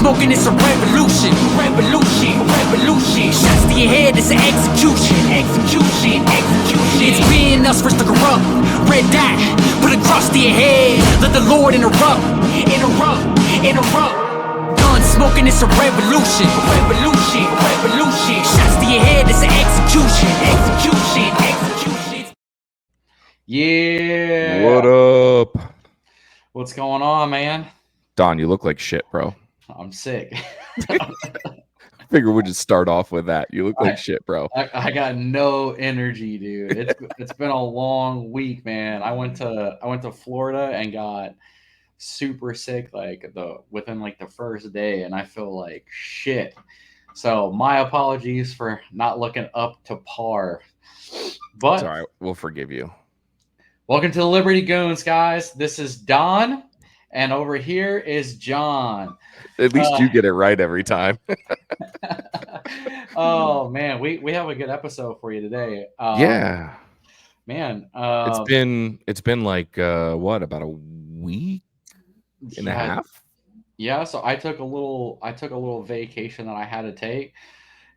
smoking, it's a revolution. Revolution, revolution. Shots to your head, it's an execution. Execution, execution. It's being us versus the corrupt. Red dot, put a cross to your head. Let the Lord interrupt. Interrupt, interrupt. Gun smoking, it's a revolution. Revolution, revolution. Shots to your head, it's an execution. Execution, execution. Yeah. What up? What's going on, man? Don, you look like shit, bro. I'm sick. Figure we'll just start off with that. You look like shit, bro. I got no energy, dude. It's been a long week, man. I went to Florida and got super sick within the first day, and I feel like shit. So my apologies for not looking up to par. But it's all right. We'll forgive you. Welcome to the Liberty Goons, guys. This is Don, and over here is John. At least you get it right every time. Oh man, we have a good episode for you today. Yeah, man. It's been like what, about a week and a half? Yeah, so I took a little vacation that I had to take,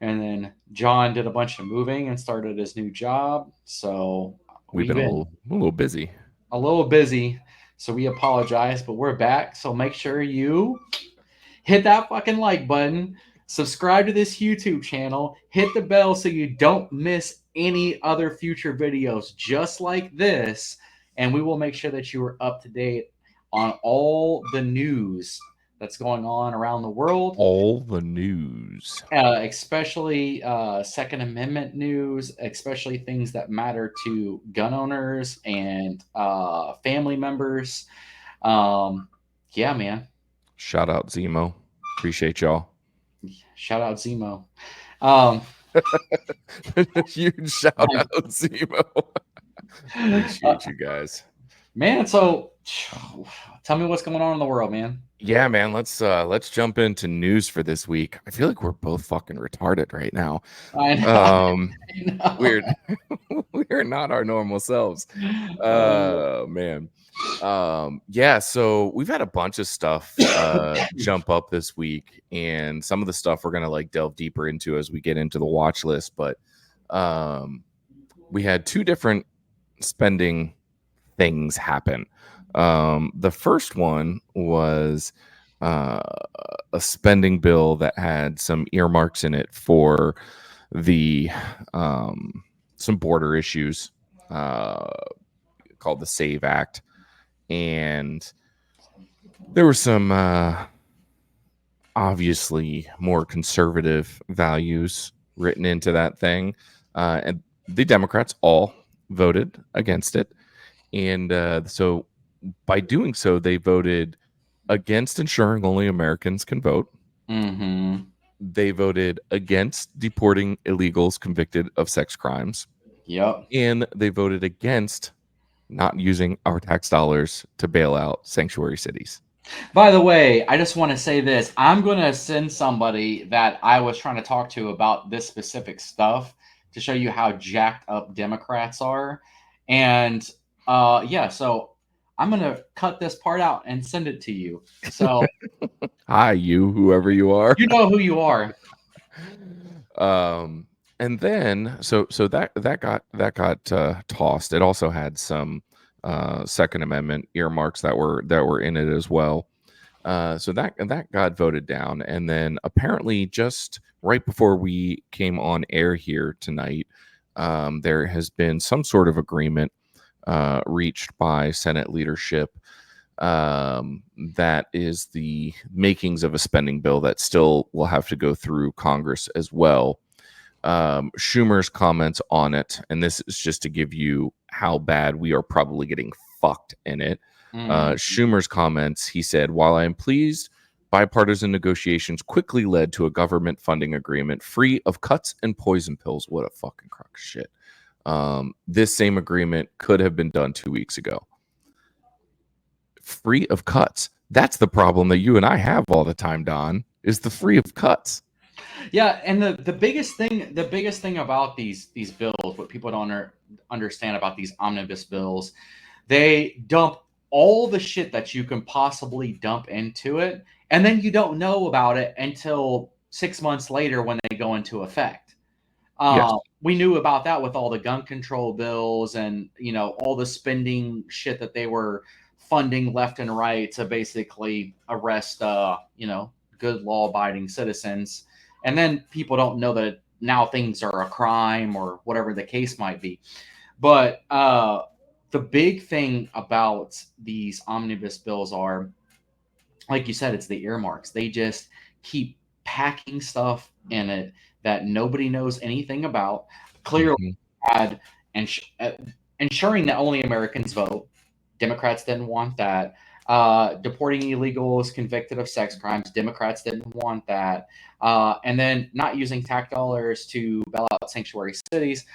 and then John did a bunch of moving and started his new job. So we've been a little busy. A little busy. So we apologize, but we're back. So make sure you hit that fucking like button, subscribe to this YouTube channel, hit the bell so you don't miss any other future videos just like this. And we will make sure that you are up to date on all the news that's going on around the world. All the news. Especially Second Amendment news, especially things that matter to gun owners and family members. Yeah, man. Shout out Zemo. Appreciate y'all. Shout out Zemo. Huge shout out Zemo. Appreciate you guys. Man, so tell me what's going on in the world, man. Yeah, man, let's jump into news for this week. I feel like we're both fucking retarded right now. I know. I know. Weird. We're not our normal selves. Man. Yeah, so we've had a bunch of stuff jump up this week, and some of the stuff we're gonna delve deeper into as we get into the watch list. But we had two different spending things happen. The first one was a spending bill that had some earmarks in it for the some border issues called the SAVE Act. And there were some obviously more conservative values written into that thing. And the Democrats all voted against it. And so by doing so, they voted against ensuring only Americans can vote. Mm-hmm. They voted against deporting illegals convicted of sex crimes. Yep. And they voted against not using our tax dollars to bail out sanctuary cities. By the way, I just want to say this. I'm going to send somebody that I was trying to talk to about this specific stuff to show you how jacked up Democrats are. And yeah, so I'm going to cut this part out and send it to you. So hi, you, whoever you are. You know who you are. And then so that got tossed. It also had some Second Amendment earmarks that were in it as well. So that got voted down. And then apparently just right before we came on air here tonight, there has been some sort of agreement reached by Senate leadership that is the makings of a spending bill that still will have to go through Congress as well. Schumer's comments on it, and this is just to give you how bad we are probably getting fucked in it. Schumer's comments, he said, while I am pleased bipartisan negotiations quickly led to a government funding agreement free of cuts and poison pills. What a fucking crock of shit. This same agreement could have been done 2 weeks ago. Free of cuts. That's the problem that you and I have all the time, Don, is the free of cuts. Yeah, and the biggest thing about these bills, what people don't understand about these omnibus bills, they dump all the shit that you can possibly dump into it, And then you don't know about it until 6 months later when they go into effect. Yes. We knew about that with all the gun control bills and, all the spending shit that they were funding left and right to basically arrest, good law abiding citizens. And then people don't know that now things are a crime or whatever the case might be. But the big thing about these omnibus bills are, like you said, it's the earmarks. They just keep packing stuff in it that nobody knows anything about. Clearly, Mhm. had and ensuring that only Americans vote. Democrats didn't want that. Deporting illegals convicted of sex crimes. Democrats didn't want that. And then not using tax dollars to bail out sanctuary cities.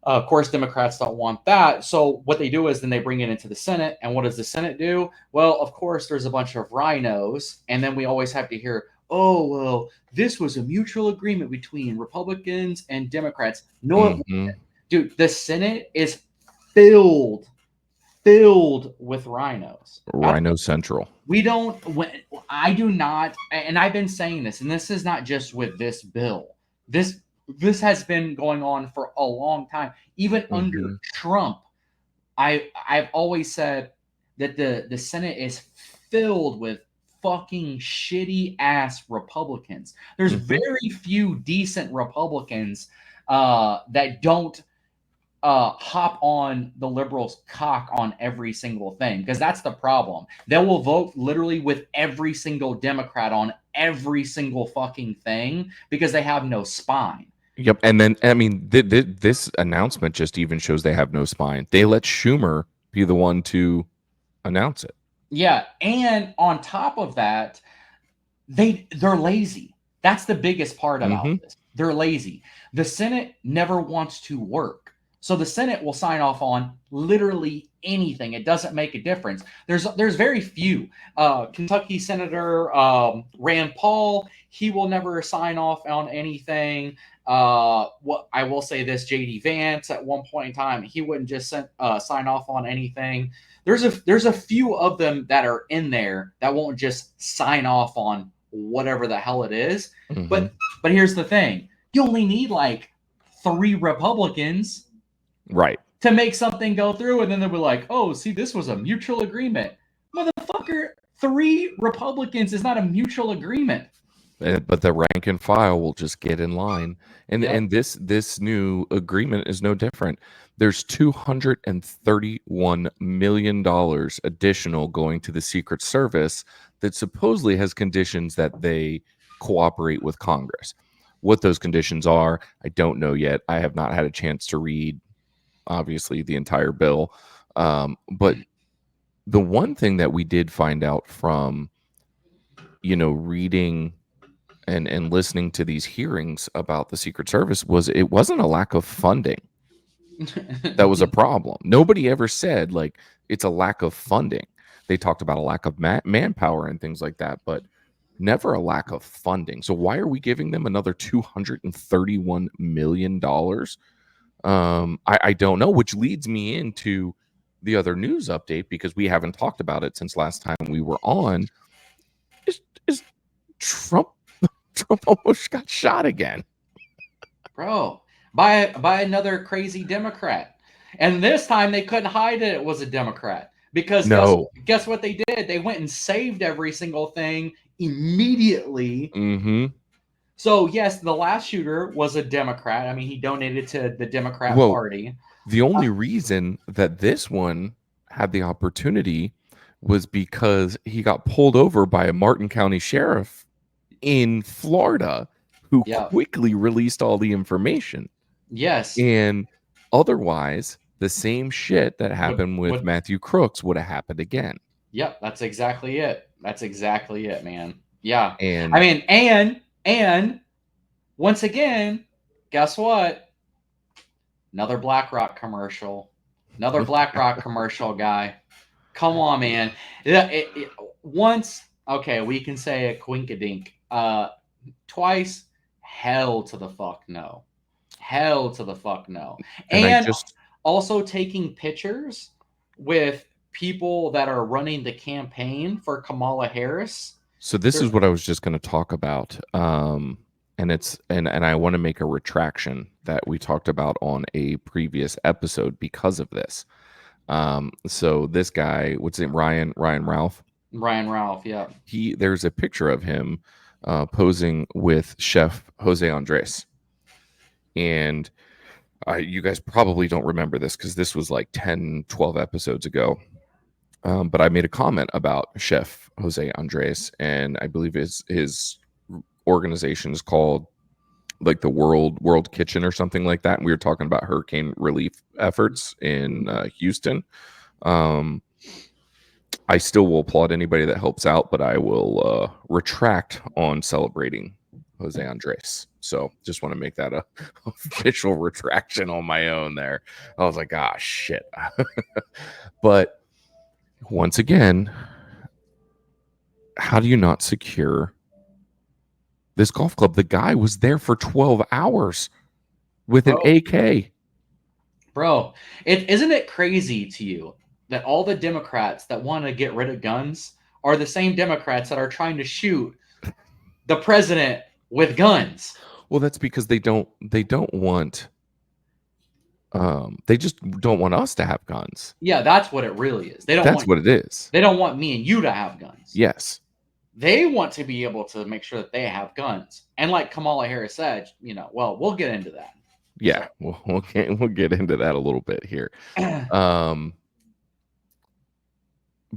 Of course, Democrats don't want that. So what they do is then they bring it into the Senate. And what does the Senate do? Well, of course, there's a bunch of rhinos. And then we always have to hear, oh, well, this was a mutual agreement between Republicans and Democrats. No, it Mhm. wasn't. Dude, the Senate is filled, filled with rhinos. Rhino Central. We don't, I do not, and I've been saying this, and this is not just with this bill. This has been going on for a long time. Even under Mhm. Trump, I've always said that the Senate is filled with fucking shitty ass Republicans. There's Mhm. very few decent Republicans that don't hop on the liberals' cock on every single thing, because that's the problem. They will vote literally with every single Democrat on every single fucking thing because they have no spine. Yep. And then, I mean, this announcement just even shows they have no spine. They let Schumer be the one to announce it. Yeah, and on top of that, they're lazy. That's the biggest part about Mhm. this. They're lazy. The Senate never wants to work. So the Senate will sign off on literally anything. It doesn't make a difference. There's very few. Kentucky Senator Rand Paul, he will never sign off on anything. What I will say this, JD Vance at one point in time, he wouldn't just sign off on anything. There's a few of them that are in there that won't just sign off on whatever the hell it is. Mhm. But here's the thing: you only need like 3 Republicans Right. to make something go through, and then they'll be like, "Oh, see, this was a mutual agreement." Motherfucker, 3 Republicans is not a mutual agreement. But the rank and file will just get in line. And Yep. this new agreement is no different. There's $231 million additional going to the Secret Service that supposedly has conditions that they cooperate with Congress. What those conditions are, I don't know yet. I have not had a chance to read, obviously, the entire bill. But the one thing that we did find out from, reading and listening to these hearings about the Secret Service was it wasn't a lack of funding that was a problem. Nobody ever said like it's a lack of funding. They talked about a lack of manpower and things like that, but never a lack of funding. So why are we giving them another $231 million? I don't know, which leads me into the other news update because we haven't talked about it since last time we were on. Is Trump Trump almost got shot again? Bro, by another crazy Democrat. And this time they couldn't hide it was a Democrat. Because No. guess what they did? They went and saved every single thing immediately. Mhm. So yes, the last shooter was a Democrat. I mean, he donated to the Democrat Well, Party. the only reason that this one had the opportunity was because he got pulled over by a Martin County sheriff in Florida who Yeah. quickly released all the information. Yes. And otherwise, the same shit that Would happened with would Matthew Crooks would have happened again. Yep, that's exactly it. That's exactly it, man. Yeah. I And mean, and once again, guess what? Another BlackRock commercial. Another BlackRock commercial, guy. Come on, man. Once, okay, we can say a quinkadink. Twice, hell to the fuck no. Hell to the fuck no. and I And just also taking pictures with people that are running the campaign for Kamala Harris. So this is what I was just going to talk about. And it's and I want to make a retraction that we talked about on a previous episode because of this. So this guy, what's his name? Ryan Ralph. Ryan Ralph, yeah. There's a picture of him posing with Chef Jose Andres. And you guys probably don't remember this because this was like 10, 12 episodes ago. But I made a comment about Chef Jose Andres, and I believe his organization is called like the World Kitchen or something like that. And we were talking about hurricane relief efforts in Houston. I still will applaud anybody that helps out, but I will retract on celebrating Jose Andres. So just want to make that a official retraction on my own there. I was like, ah, shit. But once again, how do you not secure this golf club? The guy was there for 12 hours with an AK. Bro, isn't it crazy to you that all the Democrats that want to get rid of guns are the same Democrats that are trying to shoot the president with guns? Well, that's because they don't want they just don't want us to have guns. Yeah, that's what it really is. That's what it is. They don't want me and you to have guns. Yes. They want to be able to make sure that they have guns. And like Kamala Harris said, well, we'll get into that. Yeah, so. we'll get into that a little bit here.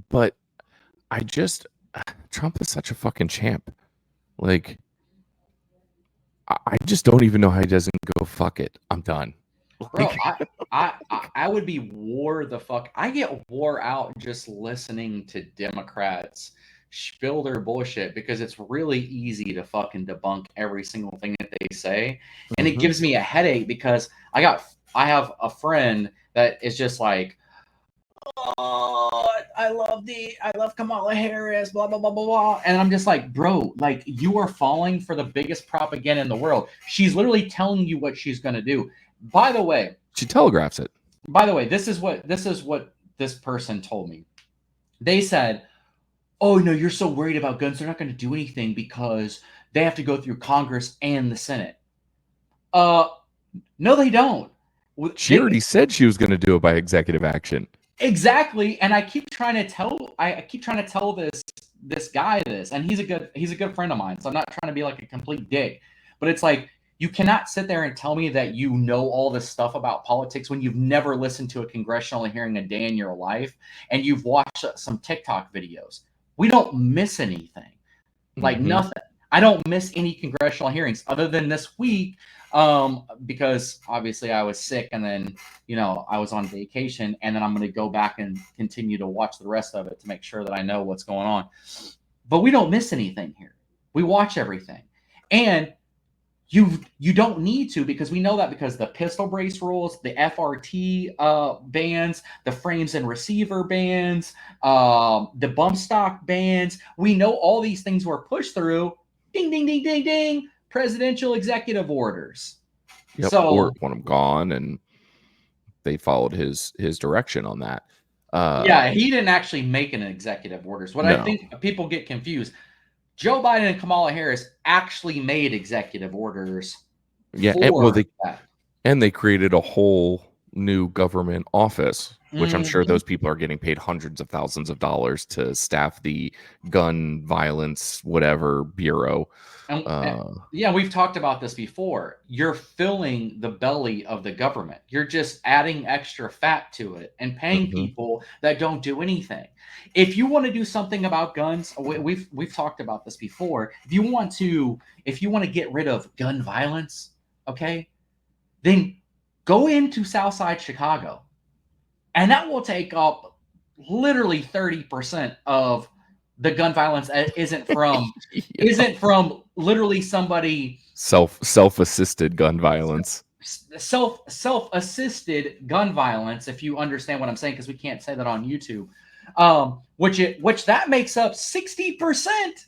But Trump is such a fucking champ. Like, I just don't even know how he doesn't go, fuck it, I'm done. Bro, I would be wore the fuck. I get wore out just listening to Democrats spill their bullshit because it's really easy to fucking debunk every single thing that they say. And it gives me a headache because I have a friend that is just like, oh, I love Kamala Harris, blah, blah, blah, blah, blah. And I'm just like, bro, like you are falling for the biggest propaganda in the world. She's literally telling you what she's going to do. By the way, she telegraphs it. By the way, this is what this person told me. They said, oh, no, you're so worried about guns. They're not going to do anything because they have to go through Congress and the Senate. No, they don't. She already said she was going to do it by executive action. Exactly. And I keep trying to tell this guy this, and he's a good friend of mine. So I'm not trying to be like a complete dick, but it's like, you cannot sit there and tell me that you know all this stuff about politics when you've never listened to a congressional hearing a day in your life and you've watched some TikTok videos. We don't miss anything. Like nothing. I don't miss any congressional hearings other than this week because obviously I was sick and then, I was on vacation, and then I'm going to go back and continue to watch the rest of it to make sure that I know what's going on. But we don't miss anything here. We watch everything. And you don't need to, because we know that because the pistol brace rules, the FRT bans, the frames and receiver bans, the bump stock bans, we know all these things were pushed through. Ding, ding, ding, ding, ding. Presidential executive orders. Yep, so, or want them gone, and they followed his direction on that. Yeah, he didn't actually make an executive orders. I think people get confused. Joe Biden and Kamala Harris actually made executive orders. Yeah, and they created a whole new government office, which I'm sure those people are getting paid hundreds of thousands of dollars to staff the gun violence whatever bureau. Yeah, we've talked about this before. You're filling the belly of the government. You're just adding extra fat to it and paying people that don't do anything. If you want to do something about guns, we've talked about this before. If you want to get rid of gun violence, okay, then go into Southside Chicago, and that will take up literally 30% of the gun violence. Isn't from literally somebody self-assisted gun violence. Self-assisted gun violence, if you understand what I'm saying, because we can't say that on YouTube. Which that makes up 60%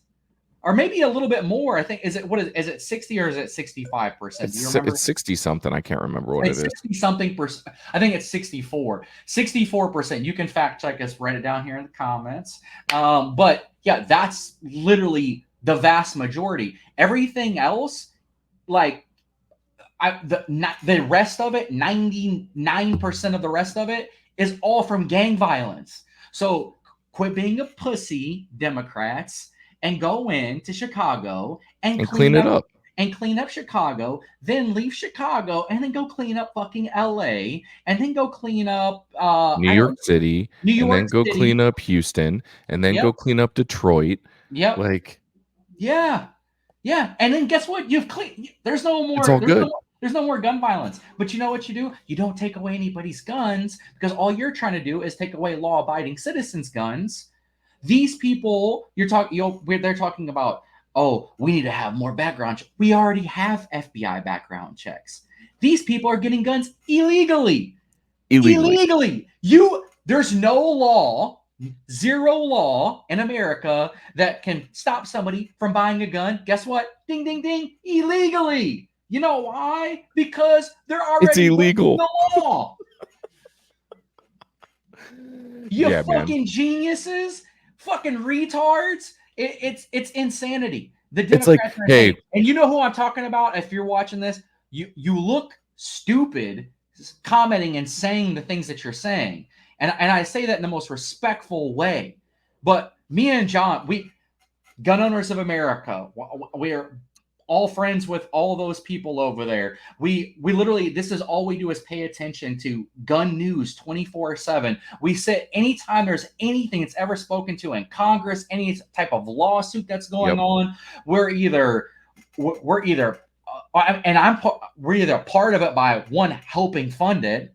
or maybe a little bit more. I think is it 60 or is it 65%? Do you remember? It's 60 something. I can't remember what It's it is. 60 something percent. I think it's 64. 64%. You can fact check us, write it down here in the comments. But yeah, that's literally the vast majority. Everything else, like the rest of it, 99% of the rest of it is all from gang violence. So quit being a pussy, Democrats, and go into Chicago and clean it up. And clean up Chicago, then leave Chicago, and then go clean up fucking LA, and then go clean up New York City, New York and then go City. clean up Houston, and then go clean up Detroit. Yep. Like, yeah. And then guess what? You've cleaned. There's no more. It's all good. There's no more gun violence. But you know what you do? You don't take away anybody's guns because all you're trying to do is take away law-abiding citizens' guns. These people they're talking about, oh, we need to have more background checks. We already have FBI background checks. These people are getting guns illegally. There's no law, zero law in America that can stop somebody from buying a gun. Guess what? Ding, ding, ding. Illegally. You know why? Because they're already illegal. The law. Fucking geniuses, fucking retards. It's insanity. The Democrats are insane. And you know who I'm talking about? If you're watching this, you look stupid commenting and saying the things that you're saying. And I say that in the most respectful way. But me and John, Gun Owners of America, we're all friends with all those people over there. We literally, this is all we do is pay attention to gun news 24/7. We sit anytime there's anything that's ever spoken to in Congress, any type of lawsuit that's going on, we're either part of it by one helping fund it,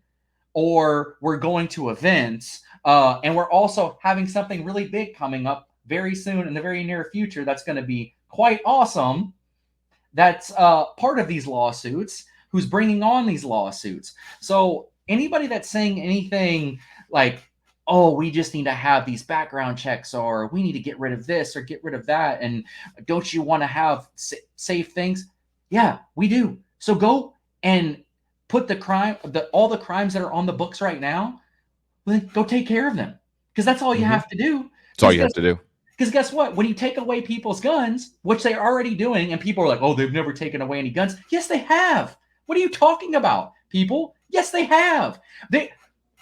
or we're going to events, and we're also having something really big coming up very soon in the very near future that's going to be quite awesome. That's part of these lawsuits, who's bringing on these lawsuits. So anybody that's saying anything like, oh, we just need to have these background checks, or we need to get rid of this or get rid of that, and don't you want to have safe things? Yeah, we do. So go and put all the crimes that are on the books right now, go take care of them, because that's all you have to do. That's all you have to do. Because guess what? When you take away people's guns, which they're already doing, and people are like, oh, they've never taken away any guns. Yes, they have. What are you talking about, people? Yes, they have.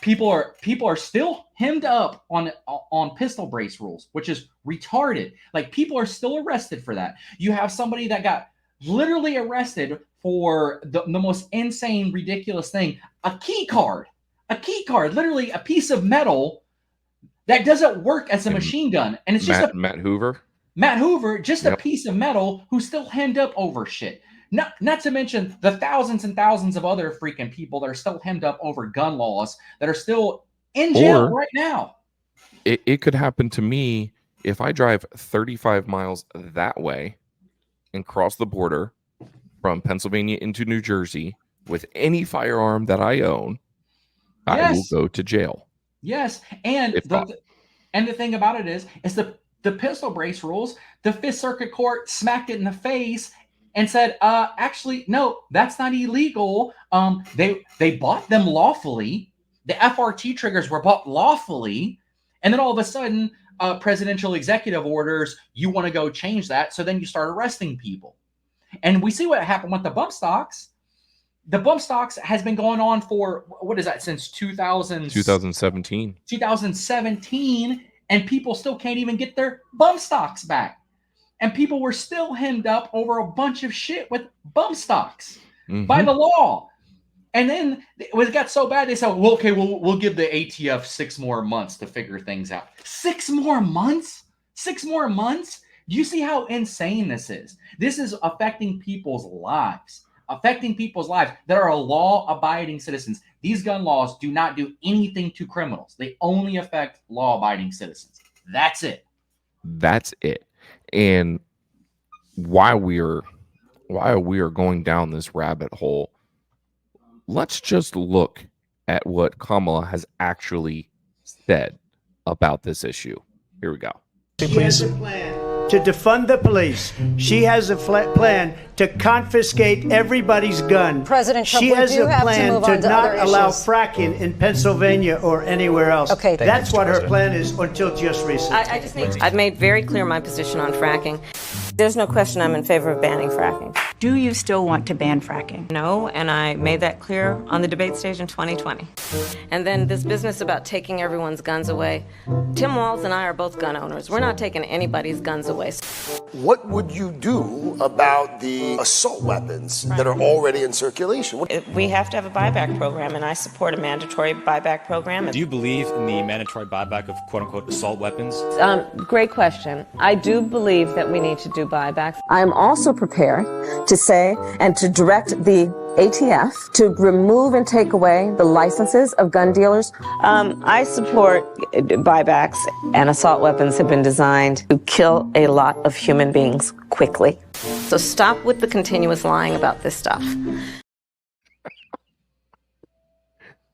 People are still hemmed up on pistol brace rules, which is retarded. Like, people are still arrested for that. You have somebody that got literally arrested for the most insane, ridiculous thing. A key card, literally a piece of metal that doesn't work as a machine gun. And it's just Matt Hoover, just a piece of metal who's still hemmed up over shit. Not to mention the thousands and thousands of other freaking people that are still hemmed up over gun laws that are still in jail right now. It could happen to me if I drive 35 miles that way and cross the border from Pennsylvania into New Jersey with any firearm that I own. I will go to jail. Yes, and the thing about it is the pistol brace rules. The Fifth Circuit Court smacked it in the face and said, actually, no, that's not illegal. They bought them lawfully. The FRT triggers were bought lawfully, and then all of a sudden, presidential executive orders, you want to go change that, so then you start arresting people. And we see what happened with the bump stocks. The bump stocks has been going on for, what is that, since 2017. 2017, and people still can't even get their bump stocks back. And people were still hemmed up over a bunch of shit with bump stocks by the law. And then it got so bad, they said, well, okay, we'll give the ATF 6 more months to figure things out. 6 more months? 6 more months? Do you see how insane this is? This is affecting people's lives. That are law-abiding citizens. These gun laws do not do anything to criminals. They only affect law-abiding citizens. That's it. And while we are going down this rabbit hole, let's just look at what Kamala has actually said about this issue. Here we go. He has a plan. to defund the police. She has a plan to confiscate everybody's gun. President Trump, she we has do a have to plan move to on to not other allow issues. fracking in Pennsylvania or anywhere else. Okay, that's what her plan is until just recently. I've made very clear my position on fracking. There's no question I'm in favor of banning fracking. Do you still want to ban fracking? No, and I made that clear on the debate stage in 2020. And then this business about taking everyone's guns away. Tim Walz and I are both gun owners. We're not taking anybody's guns away. What would you do about the assault weapons that are already in circulation? We have to have a buyback program, and I support a mandatory buyback program. Do you believe in the mandatory buyback of quote-unquote assault weapons? Great question. I do believe that we need to do buybacks. I am also prepared to say and to direct the ATF to remove and take away the licenses of gun dealers. I support buybacks, and assault weapons have been designed to kill a lot of human beings quickly. So stop with the continuous lying about this stuff.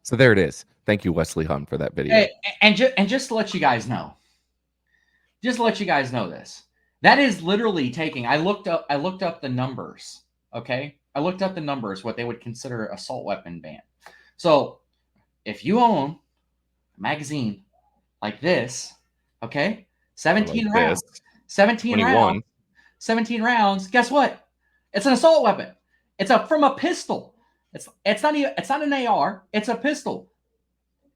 So there it is. Thank you, Wesley Hunt, for that video. Hey, and just to let you guys know, this. That is literally taking. I looked up the numbers. Okay, I looked up the numbers, what they would consider assault weapon ban. So, if you own a magazine like this, okay, 17 like rounds, this. 17 rounds, 17 rounds. Guess what? It's an assault weapon. It's from a pistol. It's not an AR. It's a pistol.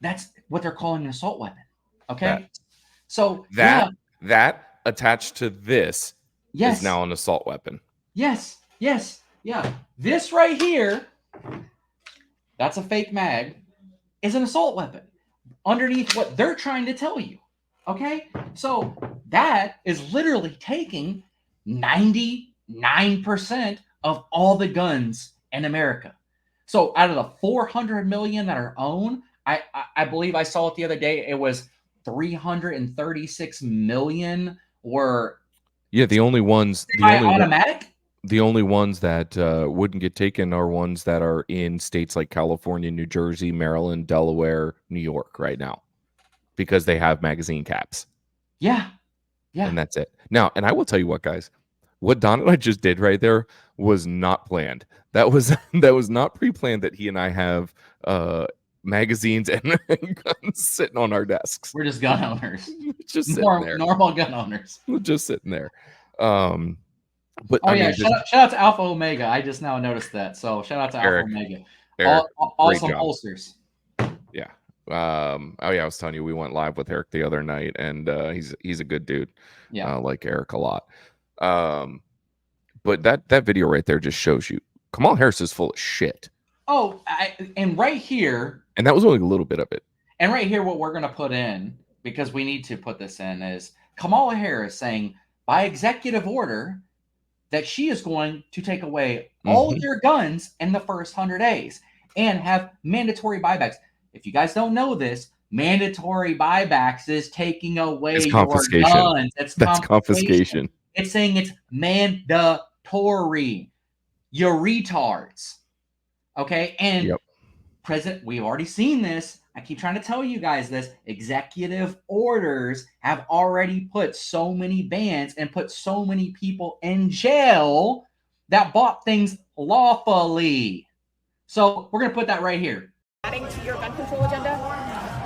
That's what they're calling an assault weapon. Okay, so that attached to this is now an assault weapon. Yes. Yeah. This right here, that's a fake mag, is an assault weapon underneath what they're trying to tell you. Okay? So that is literally taking 99% of all the guns in America. So out of the 400 million that are owned, I believe I saw it the other day, it was 336 million were the only ones automatic. The only ones that wouldn't get taken are ones that are in states like California, New Jersey, Maryland, Delaware, New York right now, because they have magazine caps. Yeah. And that's it. Now, and I will tell you what, guys, what Don and I just did right there was not planned. That was not pre-planned that he and I have magazines and guns sitting on our desks. We're just gun owners. Just sitting there. Normal gun owners. We're just sitting there. But shout out to Alpha Omega. I just now noticed that. So shout out to Eric, Alpha Omega. Eric, Awesome holsters. Yeah. I was telling you, we went live with Eric the other night, and he's a good dude. Yeah. I like Eric a lot. But that video right there just shows you Kamala Harris is full of shit. Oh, and right here, and that was only a little bit of it. And right here, what we're gonna put in, because we need to put this in, is Kamala Harris saying by executive order that she is going to take away all of your guns in the first 100 days and have mandatory buybacks. If you guys don't know this, mandatory buybacks is taking away your guns. That's confiscation. It's saying it's mandatory. You retards. Okay? And President, we've already seen this. I keep trying to tell you guys this. Executive orders have already put so many bans and put so many people in jail that bought things lawfully. So we're going to put that right here. Adding to your gun control agenda?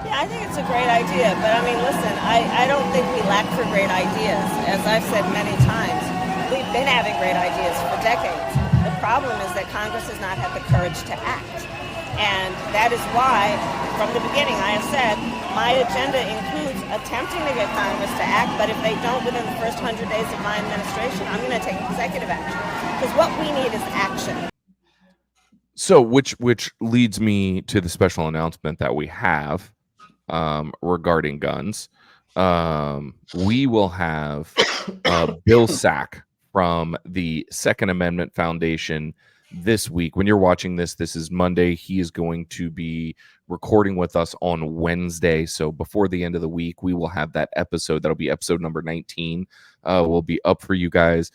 Yeah, I think it's a great idea. But I mean, listen, I don't think we lack for great ideas. As I've said many times, we've been having great ideas for decades. The problem is that Congress has not had the courage to act. And that is why, from the beginning, I have said, my agenda includes attempting to get Congress to act, but if they don't within the first 100 days of my administration, I'm going to take executive action. Because what we need is action. So, which leads me to the special announcement that we have regarding guns. We will have Bill Sack from the Second Amendment Foundation this week. When you're watching this is Monday. He is going to be recording with us on Wednesday. So before the end of the week, we will have that episode. That'll be episode number 19. Will be up for you guys.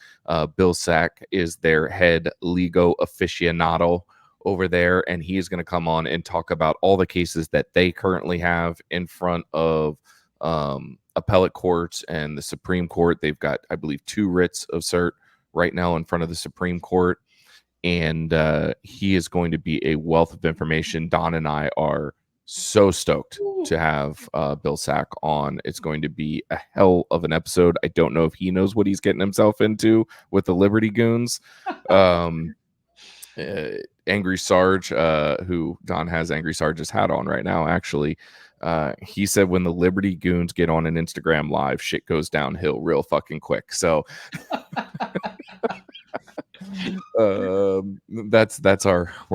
Bill Sack is their head legal aficionado over there, and he is going to come on and talk about all the cases that they currently have in front of appellate courts and the Supreme Court. They've got, I believe, 2 writs of cert right now in front of the Supreme Court. And he is going to be a wealth of information. Don and I are so stoked to have Bill Sack on. It's going to be a hell of an episode. I don't know if he knows what he's getting himself into with the Liberty Goons. Angry Sarge, who Don has Angry Sarge's hat on right now, actually. He said when the Liberty Goons get on an Instagram live, shit goes downhill real fucking quick. So we're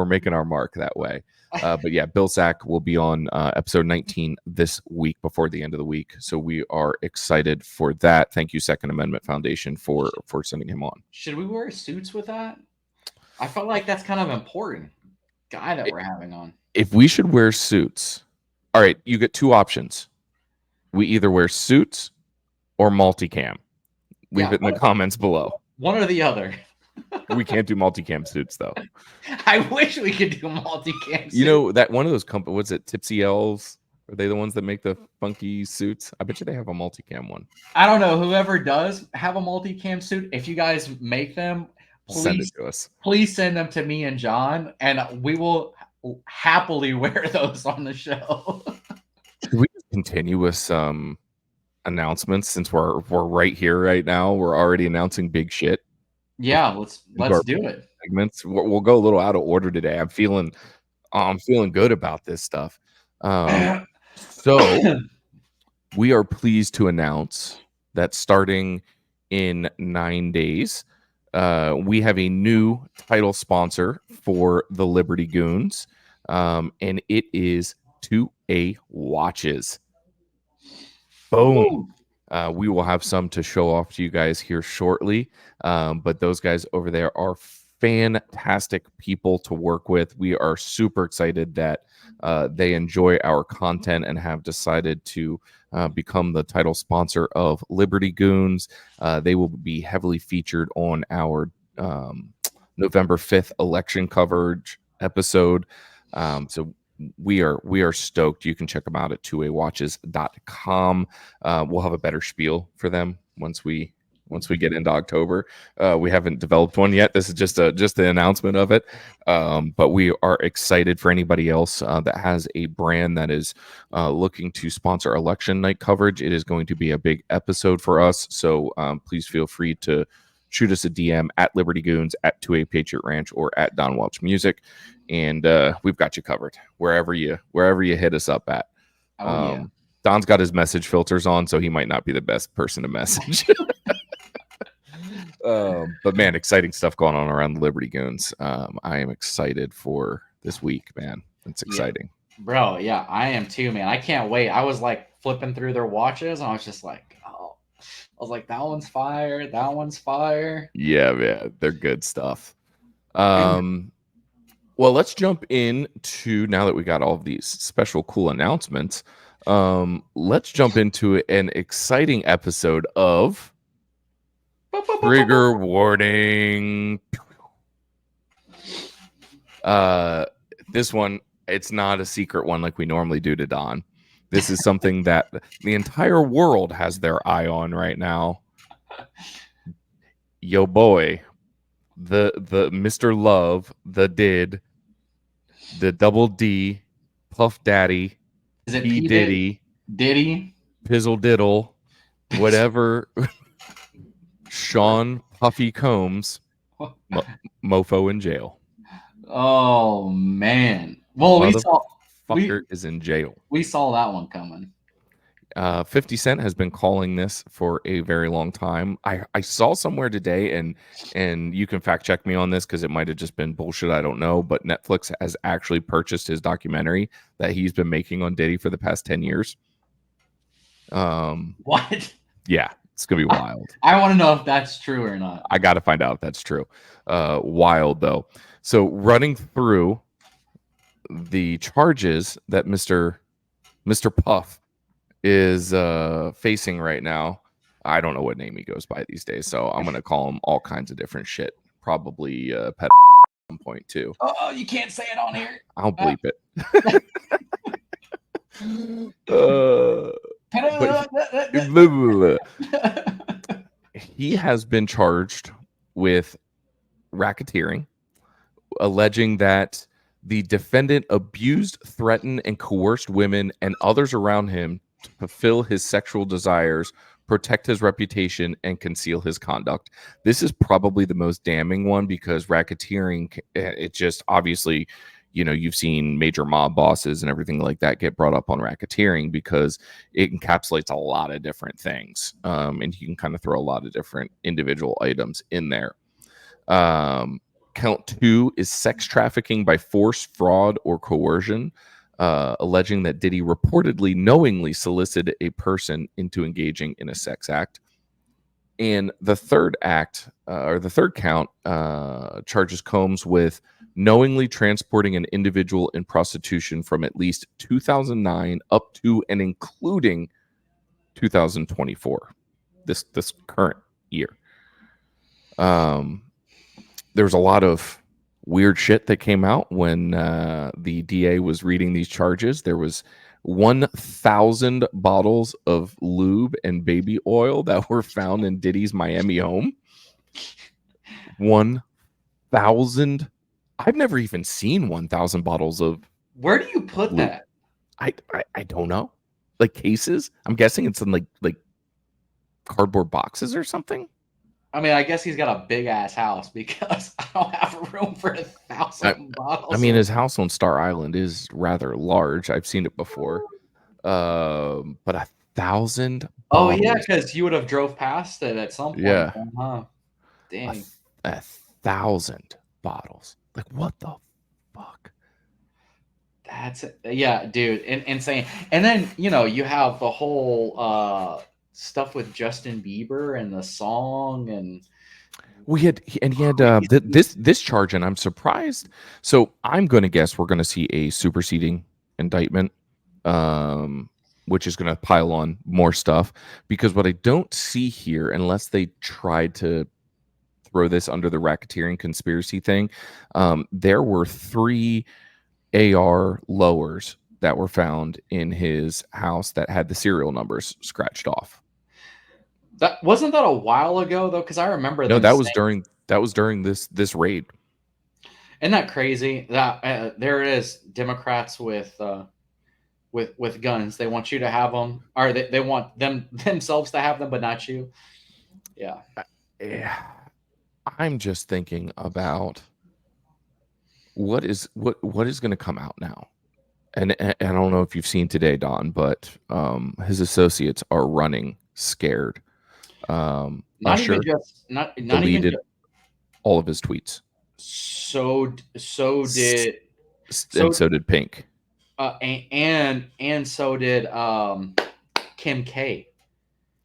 making our mark that way. But yeah, Bill Sack will be on episode 19 this week before the end of the week. So we are excited for that. Thank you, Second Amendment Foundation, for sending him on. Should we wear suits with that? I felt like that's kind of important. Guy that we're having on. If we should wear suits, all right, you get 2 options. We either wear suits or multicam. Leave it in the comments below. One or the other. We can't do multicam suits though. I wish we could do multicam suits. You know that one of those companies, what's it, Tipsy Elves? Are they the ones that make the funky suits? I bet you they have a multicam one. I don't know. Whoever does have a multicam suit, if you guys make them, please send it to us. Please send them to me and John, and we will happily wear those on the show. Should we continue with some announcements since we're right here right now? We're already announcing big shit. Yeah, let's do it. Segments. We'll go a little out of order today. I'm feeling good about this stuff. So we are pleased to announce that starting in 9 days, we have a new title sponsor for the Liberty Goons, and it is 2A Watches. Boom. We will have some to show off to you guys here shortly. But those guys over there are fantastic people to work with. We are super excited that they enjoy our content and have decided to become the title sponsor of Liberty Goons. They will be heavily featured on our November 5th election coverage episode. So we are stoked. You can check them out at 2awatches.com. We'll have a better spiel for them once we get into October. We haven't developed one yet. This is just the announcement of it. But we are excited for anybody else that has a brand that is looking to sponsor election night coverage. It is going to be a big episode for us. So please feel free to shoot us a DM at Liberty Goons, at 2A Patriot Ranch, or at Don Welch Music. And we've got you covered wherever you hit us up at. Yeah. Don's got his message filters on, so he might not be the best person to message. But man, exciting stuff going on around the Liberty Goons. I am excited for this week, man. It's exciting. Yeah. Bro, yeah, I am too, man. I can't wait. I was like flipping through their watches, and I was just like, oh, I was like, that one's fire. That one's fire. Yeah, man. They're good stuff. Well, let's jump into, now that we got all of these special cool announcements, let's jump into an exciting episode of Trigger Warning. This one, it's not a secret one like we normally do to Don. This is something that the entire world has their eye on right now. Yo boy, the Mr. Love, the Did, the Double D, Puff Daddy, is it P. Diddy, Pizzle Diddle, whatever. Sean Puffy Combs, mofo in jail. Oh man! Well, Fucker is in jail. We saw that one coming. 50 Cent has been calling this for a very long time. I saw somewhere today, and you can fact check me on this because it might have just been bullshit. I don't know, but Netflix has actually purchased his documentary that he's been making on Diddy for the past 10 years. What? Yeah, it's gonna be wild. I want to know if that's true or not. I got to find out if that's true. Wild though. So running through the charges that Mr. Puff is facing right now. I don't know what name he goes by these days, so I'm gonna call him all kinds of different shit. Probably pet at some point too. Oh, you can't say it on here. I'll bleep it. He has been charged with racketeering, alleging that the defendant abused, threatened, and coerced women and others around him to fulfill his sexual desires, protect his reputation, and conceal his conduct. This is probably the most damning one because racketeering, it just obviously, you've seen major mob bosses and everything like that get brought up on racketeering because it encapsulates a lot of different things. And you can kind of throw a lot of different individual items in there. Count 2 is sex trafficking by force, fraud, or coercion, alleging that Diddy reportedly knowingly solicited a person into engaging in a sex act. And the third count, charges Combs with knowingly transporting an individual in prostitution from at least 2009 up to and including 2024, this current year. There was a lot of weird shit that came out when the DA was reading these charges. There was 1,000 bottles of lube and baby oil that were found in Diddy's Miami home. 1,000. I've never even seen 1,000 bottles of. Where do you put lube. that? I don't know. Like cases? I'm guessing it's in like cardboard boxes or something. I mean, I guess he's got a big ass house because I don't have room for 1,000 bottles. I mean, his house on Star Island is rather large. I've seen it before. But 1,000 Oh, bottles. yeah, because you would have drove past it at some point. Yeah. Huh? Dang. 1,000 bottles. Like, what the fuck? That's it. Yeah, dude. Insane. And then, you have the whole stuff with Justin Bieber and the song and he had this charge, and I'm surprised. So I'm going to guess we're going to see a superseding indictment, which is going to pile on more stuff, because what I don't see here, unless they tried to throw this under the racketeering conspiracy thing, there were 3 AR lowers that were found in his house that had the serial numbers scratched off. That wasn't that a while ago though, because I remember. No, that was during this raid. Isn't that crazy? That there it is. Democrats with guns. They want you to have them, or they want themselves to have them, but not you. Yeah. Yeah. I'm just thinking about what is going to come out now. And I don't know if you've seen today, Don, but his associates are running scared. Usher not deleted even all of his tweets. So did Pink. And so did Kim K.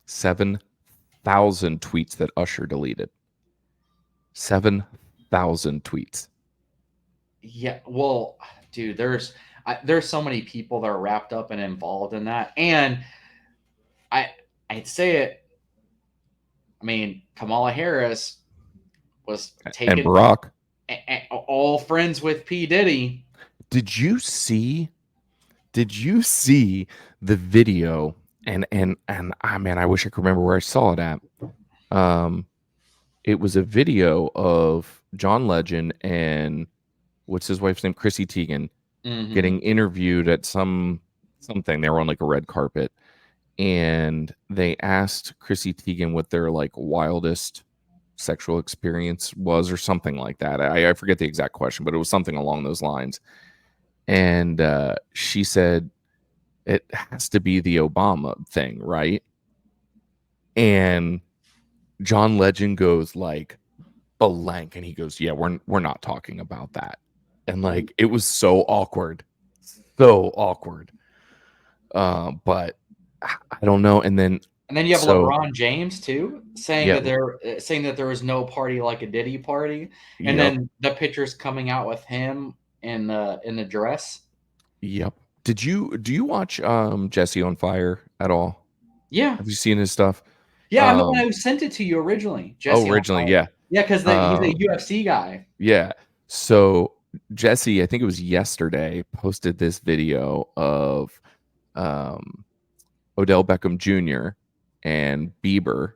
7,000 tweets that Usher deleted. 7,000 tweets. Yeah, well, dude, there's so many people that are wrapped up and involved in that, and I'd say it. I mean, Kamala Harris was taken, and Barack, all friends with P. Diddy. Did you see the video? And I wish I could remember where I saw it at. It was a video of John Legend and what's his wife's name, Chrissy Teigen, getting interviewed at something. They were on like a red carpet, and they asked Chrissy Teigen what their like wildest sexual experience was or something like that. I forget the exact question, but it was something along those lines. And she said, it has to be the Obama thing, right? And John Legend goes like blank, and he goes, yeah, we're not talking about that. And like, it was so awkward. But I don't know. And then you have LeBron James too, saying that there was no party like a Diddy party, and then the pictures coming out with him in the dress. Yep. Do you watch Jesse on Fire at all? Yeah. Have you seen his stuff? Yeah, I'm the one who sent it to you originally. Jesse yeah. Yeah, because he's a UFC guy. Yeah. So Jesse, I think it was yesterday, posted this video of Odell Beckham Jr. and Bieber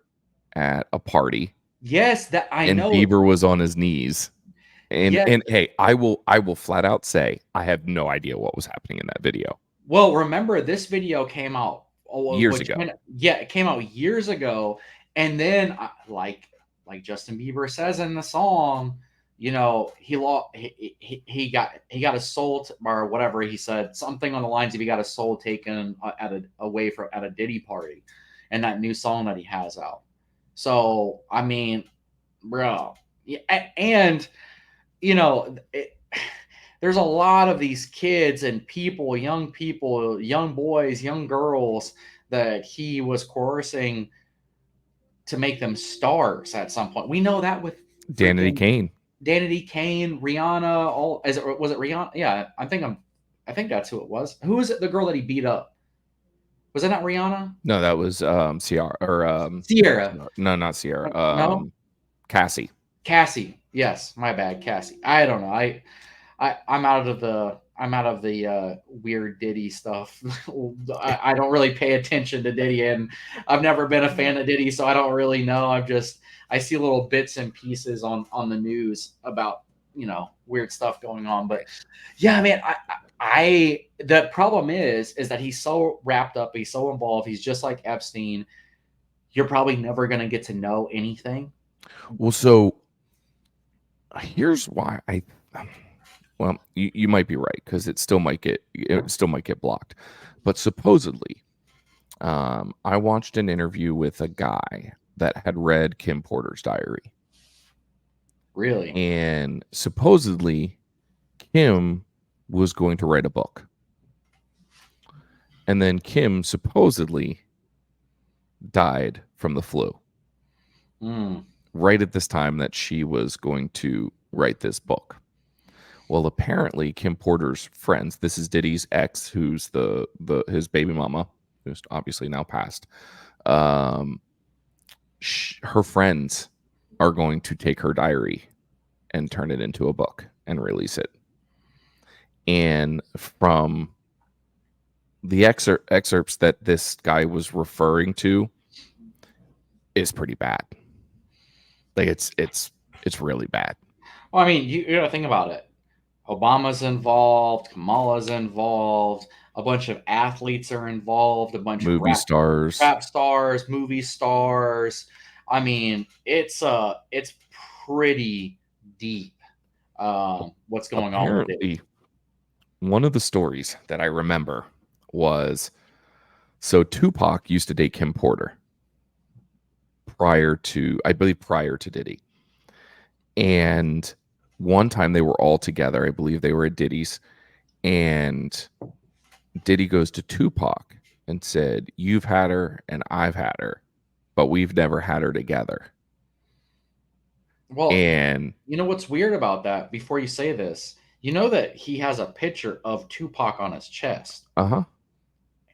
at a party. Yes, that I and know. Bieber was on his knees. And Yes. and hey, I will flat out say I have no idea what was happening in that video. Well, remember this video came out Years ago. Yeah, it came out years ago, and then like Justin Bieber says in the song, you know, he got his soul or whatever he said, something on the lines of he got his soul taken away from at a Diddy party, and that new song that he has out. So I mean, bro, yeah, and you know. There's a lot of these kids and people, young boys, young girls that he was coercing to make them stars at some point. We know that with Danity Kane, Rihanna. Was it Rihanna? Yeah, I think that's who it was. Who was it? The girl that he beat up? Was it not Rihanna? No, that was Ciara or Sierra. No, not Sierra. No, Cassie. Yes, my bad, Cassie. I don't know. I'm out of the weird Diddy stuff. I don't really pay attention to Diddy, and I've never been a fan of Diddy, so I don't really know. I see little bits and pieces on the news about, you know, weird stuff going on. But yeah, man, the problem is that he's so wrapped up, he's so involved, he's just like Epstein. You're probably never gonna get to know anything. Well, so here's why well, you might be right, because it still might get blocked. But supposedly, I watched an interview with a guy that had read Kim Porter's diary. Really? And supposedly, Kim was going to write a book. And then Kim supposedly died from the flu. Right at this time that she was going to write this book. Well, apparently Kim Porter's friends, this is Diddy's ex, who's his baby mama, who's obviously now passed. Her friends are going to take her diary and turn it into a book and release it. And from the excerpts that this guy was referring to is pretty bad. Like it's really bad. Well, I mean, you got to think about it. Obama's involved, Kamala's involved, a bunch of athletes are involved, a bunch of rap stars, movie stars. I mean, it's pretty deep. What's going on with it? One of the stories that I remember was, so Tupac used to date Kim Porter prior to Diddy. And one time they were all together. I believe they were at Diddy's, and Diddy goes to Tupac and said, "You've had her and I've had her, but we've never had her together." Well, and you know what's weird about that? Before you say this, you know that he has a picture of Tupac on his chest.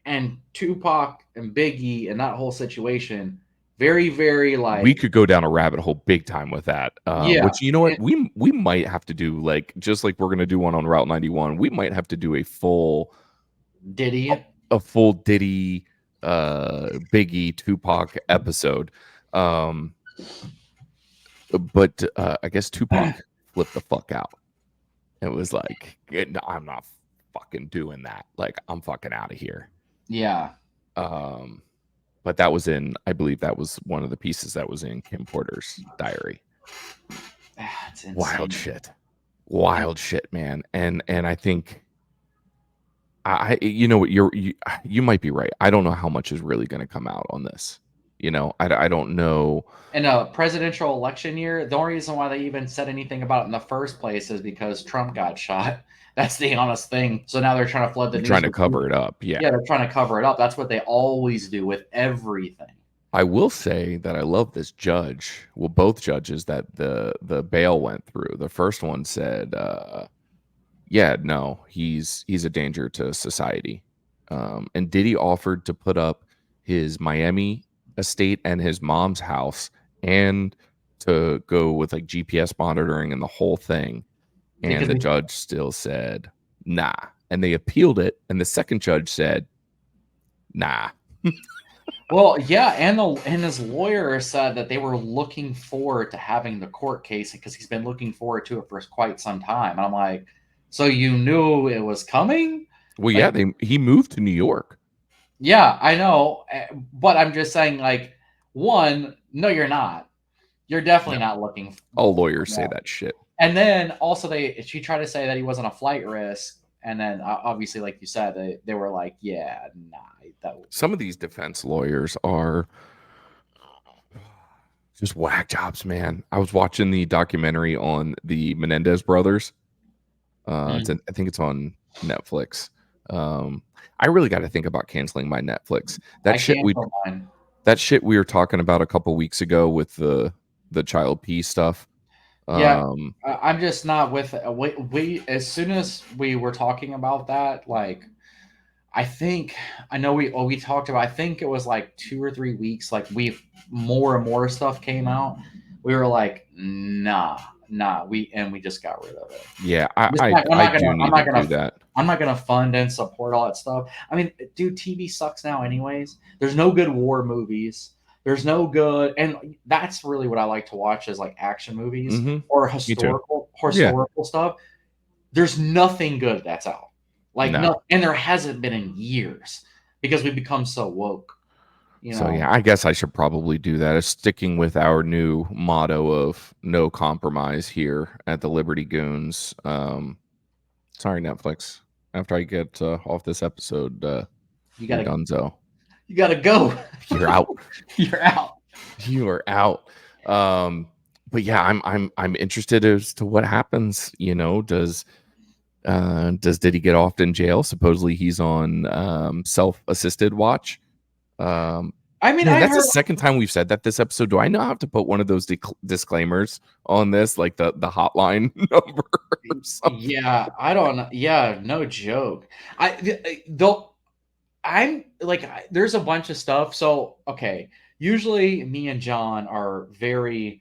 And Tupac and Biggie and that whole situation, very, very like, we could go down a rabbit hole big time with that. Which, you know what, we might have to do, like, just like we're gonna do one on Route 91. We might have to do a full Diddy, Biggie, Tupac episode. But I guess Tupac flipped the fuck out. It was like, I'm not fucking doing that. Like, I'm fucking out of here. Yeah. But that was I believe that was one of the pieces that was in Kim Porter's diary. It's insane. Wild shit, man. And I think you know what, you might be right. I don't know how much is really going to come out on this. You know, I don't know. In a presidential election year, the only reason why they even said anything about it in the first place is because Trump got shot. That's the honest thing. So now they're trying to flood the news. Trying to cover it up. Yeah, they're trying to cover it up. That's what they always do with everything. I will say that I love this judge. Well, both judges that the bail went through. The first one said, yeah, no, he's a danger to society. And Diddy offered to put up his Miami estate and his mom's house and to go with like GPS monitoring and the whole thing. And the judge still said, nah. And they appealed it. And the second judge said, nah. Well, yeah, and his lawyer said that they were looking forward to having the court case because he's been looking forward to it for quite some time. And I'm like, so you knew it was coming? Well, yeah, Like, he moved to New York. yeah, I know, but I'm just saying, like, one, no, you're not. You're definitely No, not looking all for lawyers say that. that shit. And then also she tried to say that he wasn't a flight risk, and then obviously, like you said, they were like, yeah, nah, that Some of these defense lawyers are just whack jobs, man. I was watching the documentary on the Menendez brothers. I think it's on Netflix. I really got to think about canceling my Netflix. I canceled mine. That shit we were talking about a couple weeks ago with the child P stuff. Yeah, I'm just not with it. We as soon as we were talking about that, like, I know we talked about. I think it was like 2 or 3 weeks. Like more and more stuff came out. We were like, nah. We just got rid of it. Yeah, I'm do need to do that. I'm not gonna fund and support all that stuff. I mean, dude, TV sucks now, anyways. There's no good war movies. There's no good, and that's really what I like to watch is like action movies or Me too. historical stuff. There's nothing good that's out. Like No. no, and there hasn't been in years because we become so woke. So yeah, I guess I should probably do that. Sticking with our new motto of no compromise here at the Liberty Goons. Sorry, Netflix. After I get off this episode, you you're gotta donezo. you gotta go. You're out. You're out. You are out. But yeah, I'm interested as to what happens. You know, does Diddy get off in jail? Supposedly he's on self-assisted watch. I mean, Man, that's the second time we've said that this episode. Do I now have to put one of those disclaimers on this, like the hotline number or something? Yeah, I don't know. Yeah, no joke. I'm like, there's a bunch of stuff. So, okay, usually me and John are very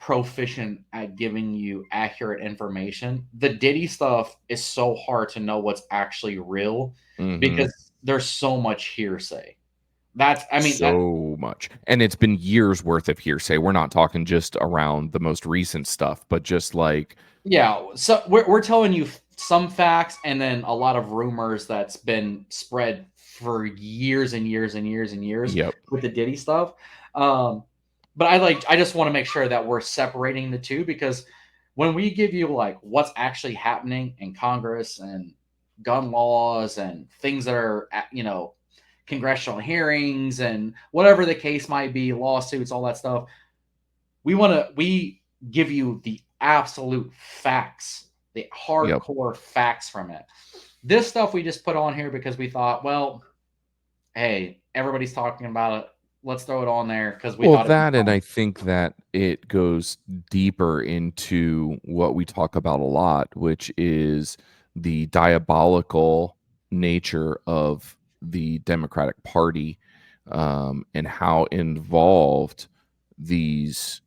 proficient at giving you accurate information. The Diddy stuff is so hard to know what's actually real because there's so much hearsay. So much, and it's been years worth of hearsay. We're not talking just around the most recent stuff, but just like so we're telling you some facts and then a lot of rumors that's been spread for years and years and years and years with the Diddy stuff. But I just want to make sure that we're separating the two because when we give you like what's actually happening in Congress and gun laws and things that are congressional hearings and whatever the case might be, lawsuits, all that stuff, we give you the absolute facts, the hardcore facts from it. This stuff we just put on here because we thought, well, hey, everybody's talking about it. Let's throw it on there because we thought that, and I think that it goes deeper into what we talk about a lot, which is the diabolical nature of the Democratic Party, and how involved these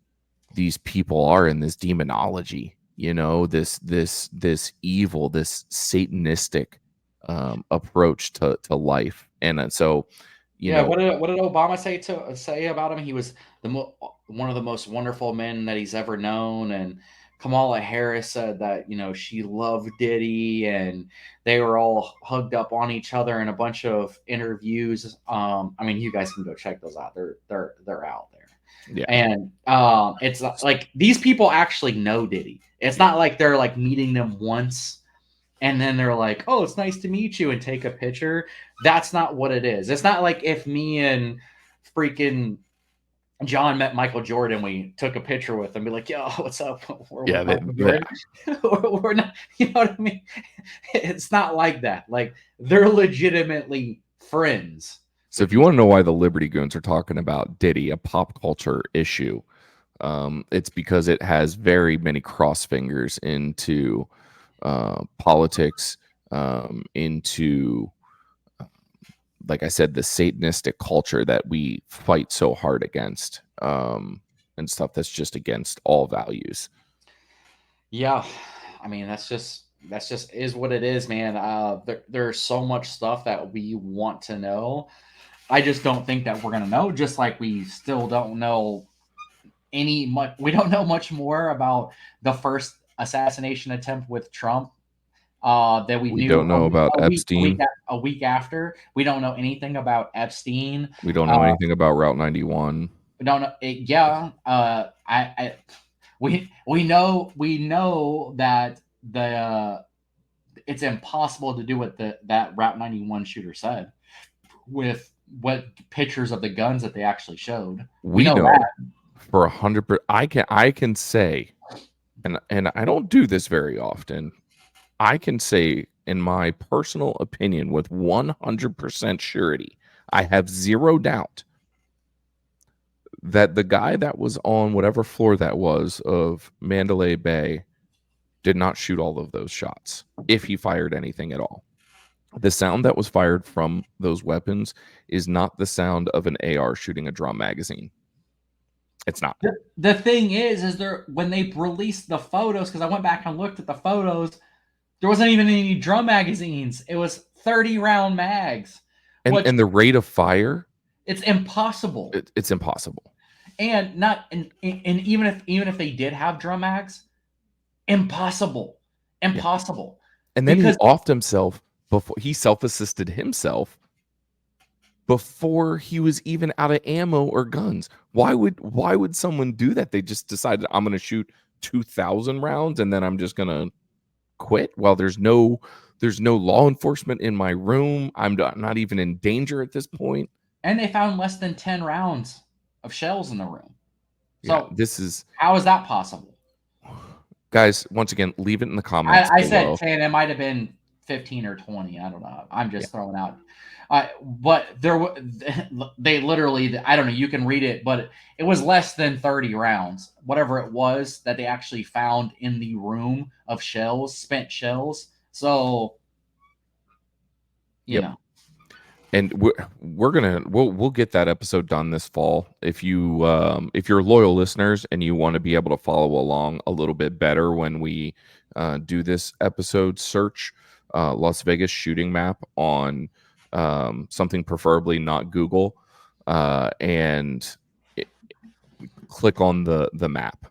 people are in this demonology. You know, this evil, this satanistic approach to life, and so. What did Obama say about him? He was one of the most wonderful men that he's ever known, and Kamala Harris said that she loved Diddy, and they were all hugged up on each other in a bunch of interviews. I mean, you guys can go check those out. They're out there. Yeah, and it's like these people actually know Diddy. It's not like they're like meeting them once. And then they're like, oh, it's nice to meet you and take a picture. That's not what it is. It's not like if me and freaking John met Michael Jordan, we took a picture with him, be like, yo, what's up? We're not, you know what I mean? It's not like that. Like they're legitimately friends. So if you want to know why the Liberty Goons are talking about Diddy, a pop culture issue, it's because it has very many cross fingers into politics, into like I said, the satanistic culture that we fight so hard against, and stuff that's just against all values. Yeah, I mean that's just is what it is, man. There's so much stuff that we want to know, I just don't think that we're going to know, just like we still don't know we don't know much more about the first assassination attempt with Trump that we We knew don't know about Epstein. a week after. We don't know anything about Epstein. We don't know anything about Route 91. We don't know. We know that it's impossible to do what that Route 91 shooter said with what pictures of the guns that they actually showed. We know that. For 100%. I can say, and I don't do this very often. I can say, in my personal opinion, with 100% surety, I have zero doubt that the guy that was on whatever floor that was of Mandalay Bay did not shoot all of those shots, if he fired anything at all. The sound that was fired from those weapons is not the sound of an AR shooting a drum magazine. It's not. The thing is when they released the photos, because I went back and looked at the photos, there wasn't even any drum magazines. It was 30-round mags. And the rate of fire, it's impossible. It's impossible. And even if they did have drum mags, impossible. Yeah. And then he offed himself before he self-assisted himself before he was even out of ammo or guns. Why would someone do that? They just decided, I'm going to shoot 2,000 rounds and then I'm just going to quit. Well, there's no law enforcement in my room. I'm not even in danger at this point. And they found less than 10 rounds of shells in the room. So yeah, how is that possible? Guys, once again, leave it in the comments. I said 10. It might have been 15 or 20. I don't know. I'm just throwing out. But they literally, I don't know, you can read it, but it was less than 30 rounds, whatever it was that they actually found in the room of shells, spent shells. So, you know. And we'll get that episode done this fall. If you're loyal listeners and you want to be able to follow along a little bit better when we do this episode, search Las Vegas shooting map on something preferably not Google, and click on the map,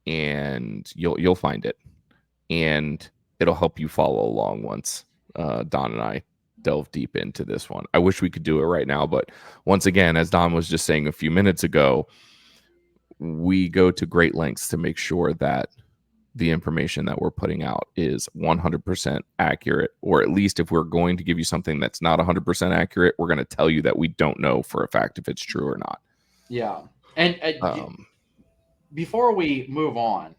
and you'll find it, and it'll help you follow along once Don and I delve deep into this one. I wish we could do it right now, but once again, as Don was just saying a few minutes ago, we go to great lengths to make sure that the information that we're putting out is 100% accurate, or at least if we're going to give you something that's not 100% accurate, we're going to tell you that we don't know for a fact if it's true or not. Yeah. And before we move on,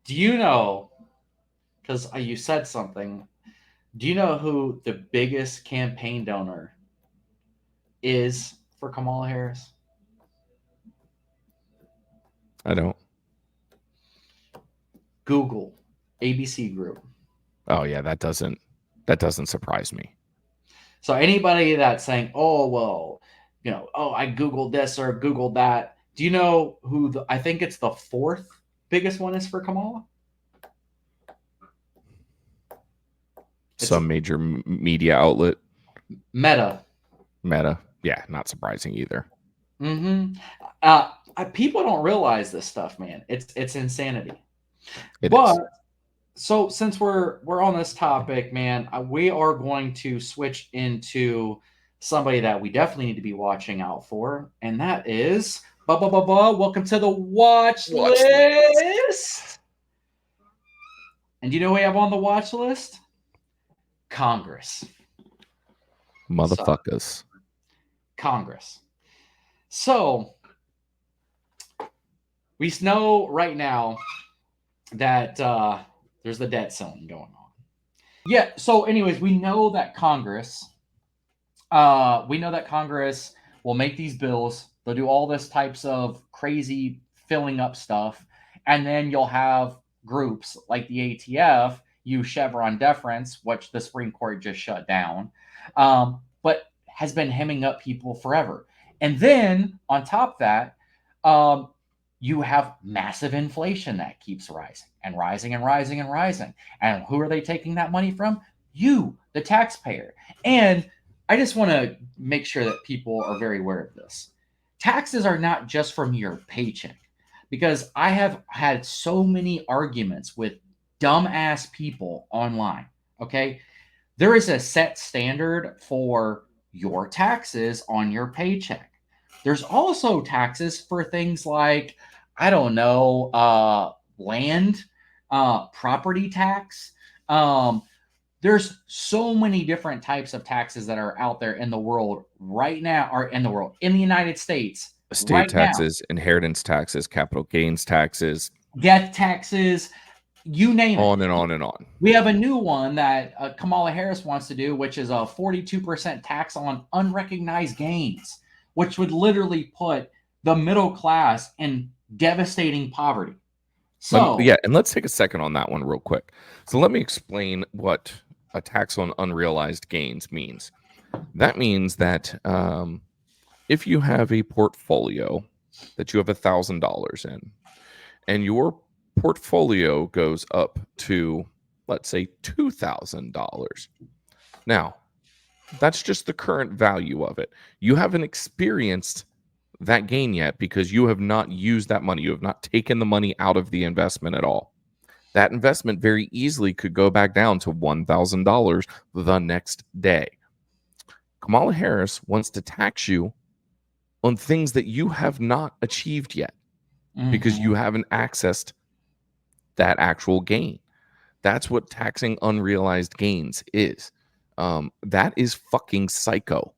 do you know, because you said something, do you know who the biggest campaign donor is for Kamala Harris? I don't. Google, ABC Group. Oh yeah, that doesn't surprise me. So anybody that's saying, "Oh well, I Googled this or Googled that," do you know who I think it's the fourth biggest one is for Kamala? Some major media outlet. Meta. Yeah, not surprising either. Mm-hmm. People don't realize this stuff, man. It's insanity. So since we're on this topic, man, we are going to switch into somebody that we definitely need to be watching out for, and that is welcome to the watch list. And do you know who we have on the watch list? Congress. Motherfuckers. Congress. So we know right now that there's the debt ceiling going on. Yeah. So, anyways, we know that Congress will make these bills. They'll do all this types of crazy filling up stuff, and then you'll have groups like the ATF use Chevron deference, which the Supreme Court just shut down, but has been hemming up people forever. And then on top of that, you have massive inflation that keeps rising and rising and rising and rising. And who are they taking that money from? You, the taxpayer. And I just want to make sure that people are very aware of this. Taxes are not just from your paycheck, because I have had so many arguments with dumbass people online. Okay. There is a set standard for your taxes on your paycheck. There's also taxes for things like, I don't know, land, property tax. Um, there's so many different types of taxes that are out there in the world right now, or in the United States Estate right now. taxes, inheritance taxes, capital gains taxes, Death taxes, you name it. on and on and on. We have a new one that Kamala Harris wants to do, which is a 42% tax on unrecognized gains, which would literally put the middle class in devastating poverty. So, And let's take a second on that one real quick. So let me explain what a tax on unrealized gains means. That means that if you have a portfolio that you have $1,000 in, and your portfolio goes up to, let's say, $2,000. Now, that's just the current value of it. You haven't experienced that gain yet because you have not used that money. You have not taken the money out of the investment at all. That investment very easily could go back down to $1,000 the next day. Kamala Harris wants to tax you on things that you have not achieved yet because you haven't accessed that actual gain. That's what taxing unrealized gains is. That is fucking psycho.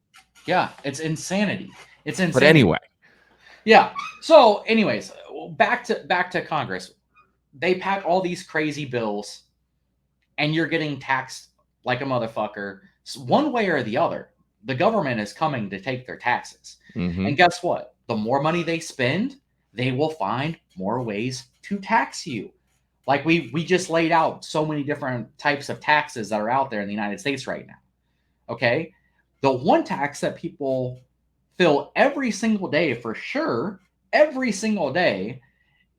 yeah, it's insanity. It's insanity. But anyway, yeah. So, anyways, back to Congress. They pack all these crazy bills, and you're getting taxed like a motherfucker. So one way or the other, the government is coming to take their taxes. And guess what? The more money they spend, they will find more ways to tax you. Like we just laid out so many different types of taxes that are out there in the United States right now. Okay? The one tax that people feel every single day for sure, every single day,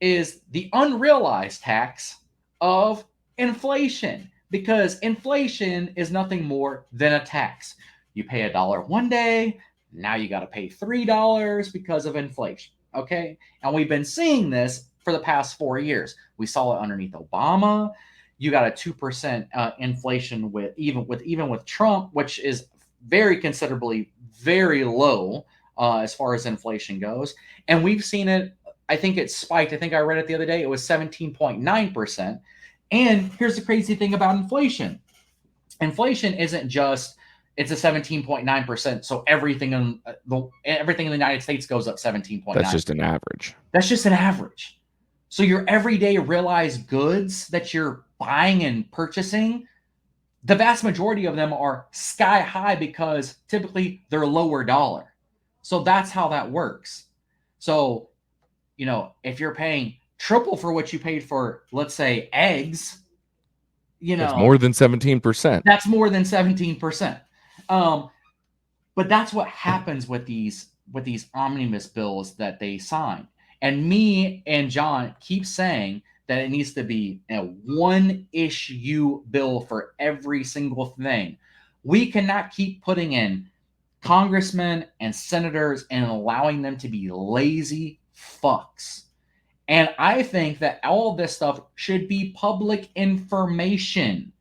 is the unrealized tax of inflation, because inflation is nothing more than a tax. You pay $1 one day, now you got to pay $3 because of inflation. Okay. And we've been seeing this for the past 4 years. We saw it underneath Obama. You got a 2% inflation with Trump, which is very considerably very low as far as inflation goes. And we've seen it. I think it spiked. I think I read it the other day. It was 17.9%. And here's the crazy thing about inflation. Inflation isn't just, it's a 17.9%. So everything in the United States goes up 17.9%. that's just an average. That's just an average. So your everyday realized goods that you're buying and purchasing, the vast majority of them are sky high because typically they're lower dollar. So that's how that works. So, you know, if you're paying triple for what you paid for, let's say, eggs, you know, It's more than 17%. that's more than 17%. But that's what happens with these omnibus bills that they sign. And me and John keep saying that it needs to be a one issue bill for every single thing. We cannot keep putting in congressmen and senators and allowing them to be lazy fucks. And I think that all of this stuff should be public information,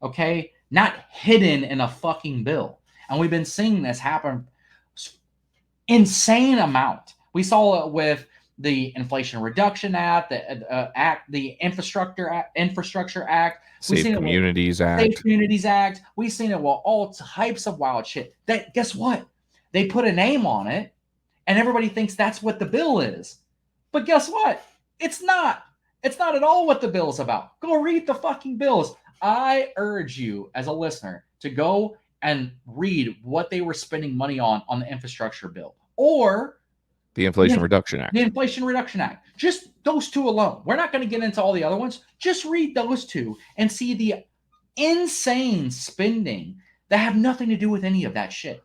okay? Not hidden in a fucking bill. And we've been seeing this happen insane amount. We saw it with the Inflation Reduction Act, the Infrastructure Act, Safe Communities Act. Safe Communities Act. We've seen it with all types of wild shit. That, guess what? They put a name on it, and everybody thinks that's what the bill is. But guess what? It's not. It's not at all what the bill is about. Go read the fucking bills. I urge you, as a listener, to go and read what they were spending money on the infrastructure bill, or the Inflation Reduction Act. The Inflation Reduction Act. Just those two alone. We're not going to get into all the other ones. Just read those two and see the insane spending that have nothing to do with any of that shit.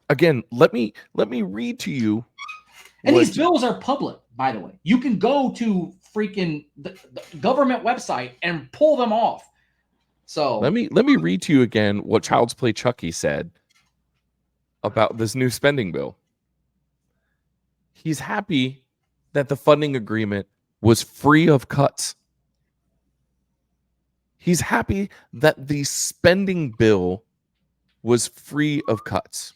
Again, let me read to you. And these bills are public, by the way. You can go to freaking the government website and pull them off. So let me read to you again what Child's Play Chucky said about this new spending bill. He's happy that the funding agreement was free of cuts. He's happy that the spending bill was free of cuts.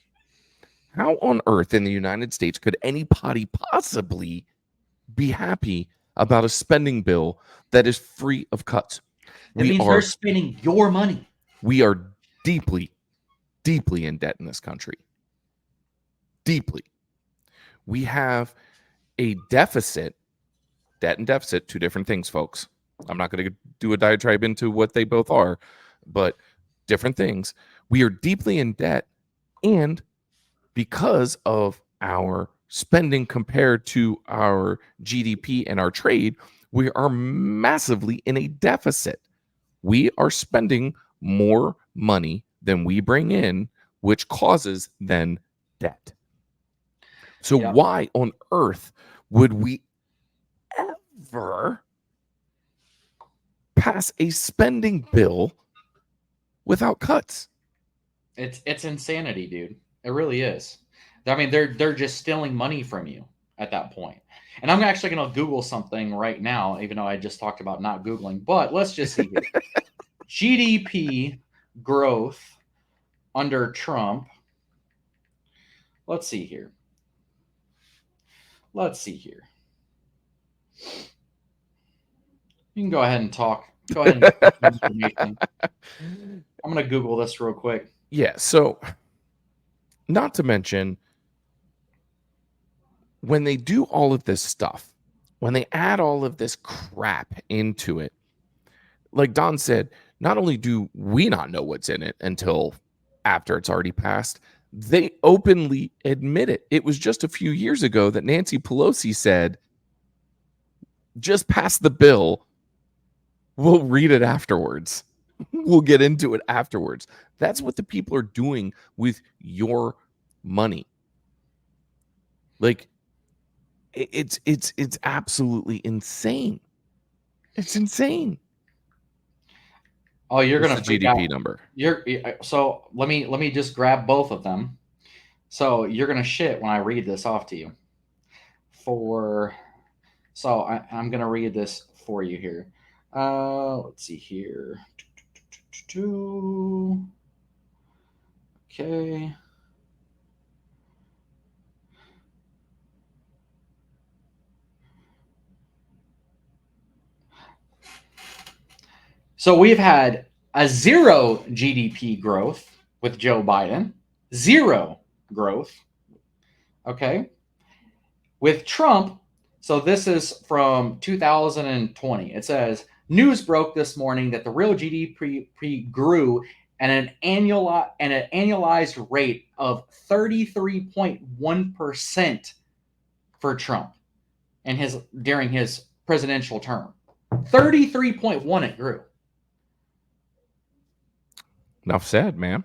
How on earth in the United States could anybody possibly be happy about a spending bill that is free of cuts? That means they're spending your money. We are deeply, deeply in debt in this country. Deeply. We have a deficit. Debt and deficit, two different things, folks. I'm not going to do a diatribe into what they both are, but different things. We are deeply in debt, and because of our spending compared to our GDP and our trade, we are massively in a deficit. We are spending more money than we bring in, which causes then debt. So why on earth would we ever pass a spending bill without cuts? It's insanity, dude. It really is. I mean, they're just stealing money from you at that point. And I'm actually going to Google something right now, even though I just talked about not Googling. But let's just see here. GDP growth under Trump. Let's see here. You can go ahead and talk. Go ahead and get some information. I'm going to Google this real quick. Yeah, so not to mention, when they do all of this stuff, when they add all of this crap into it, like Don said, not only do we not know what's in it until after it's already passed, they openly admit it. It was just a few years ago that Nancy Pelosi said, just pass the bill. We'll read it afterwards. We'll get into it afterwards. That's what the people are doing with your money. Like, it's absolutely insane. It's insane. Oh, you're going to GDP number. So let me just grab both of them. So you're going to shit when I read this off to you. I'm going to read this for you here. Let's see here. Okay. So we've had a zero GDP growth with Joe Biden. Zero growth. Okay. With Trump, so this is from 2020. It says, news broke this morning that the real GDP grew at an annualized rate of 33.1% for Trump and during his presidential term. 33.1 it grew. Enough said, man.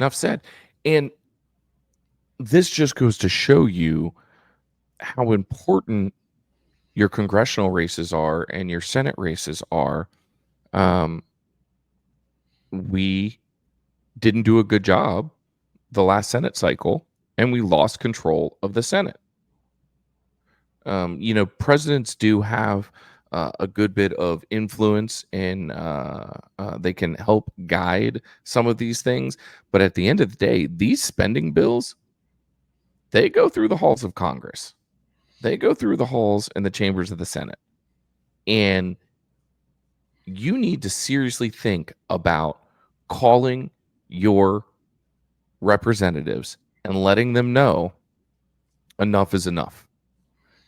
Enough said. And this just goes to show you how important your congressional races are and your Senate races are. We didn't do a good job the last Senate cycle, and we lost control of the Senate. Presidents do have a good bit of influence, and they can help guide some of these things. But at the end of the day, these spending bills, they go through the halls of Congress. They go through the halls and the chambers of the Senate. And you need to seriously think about calling your representatives and letting them know enough is enough.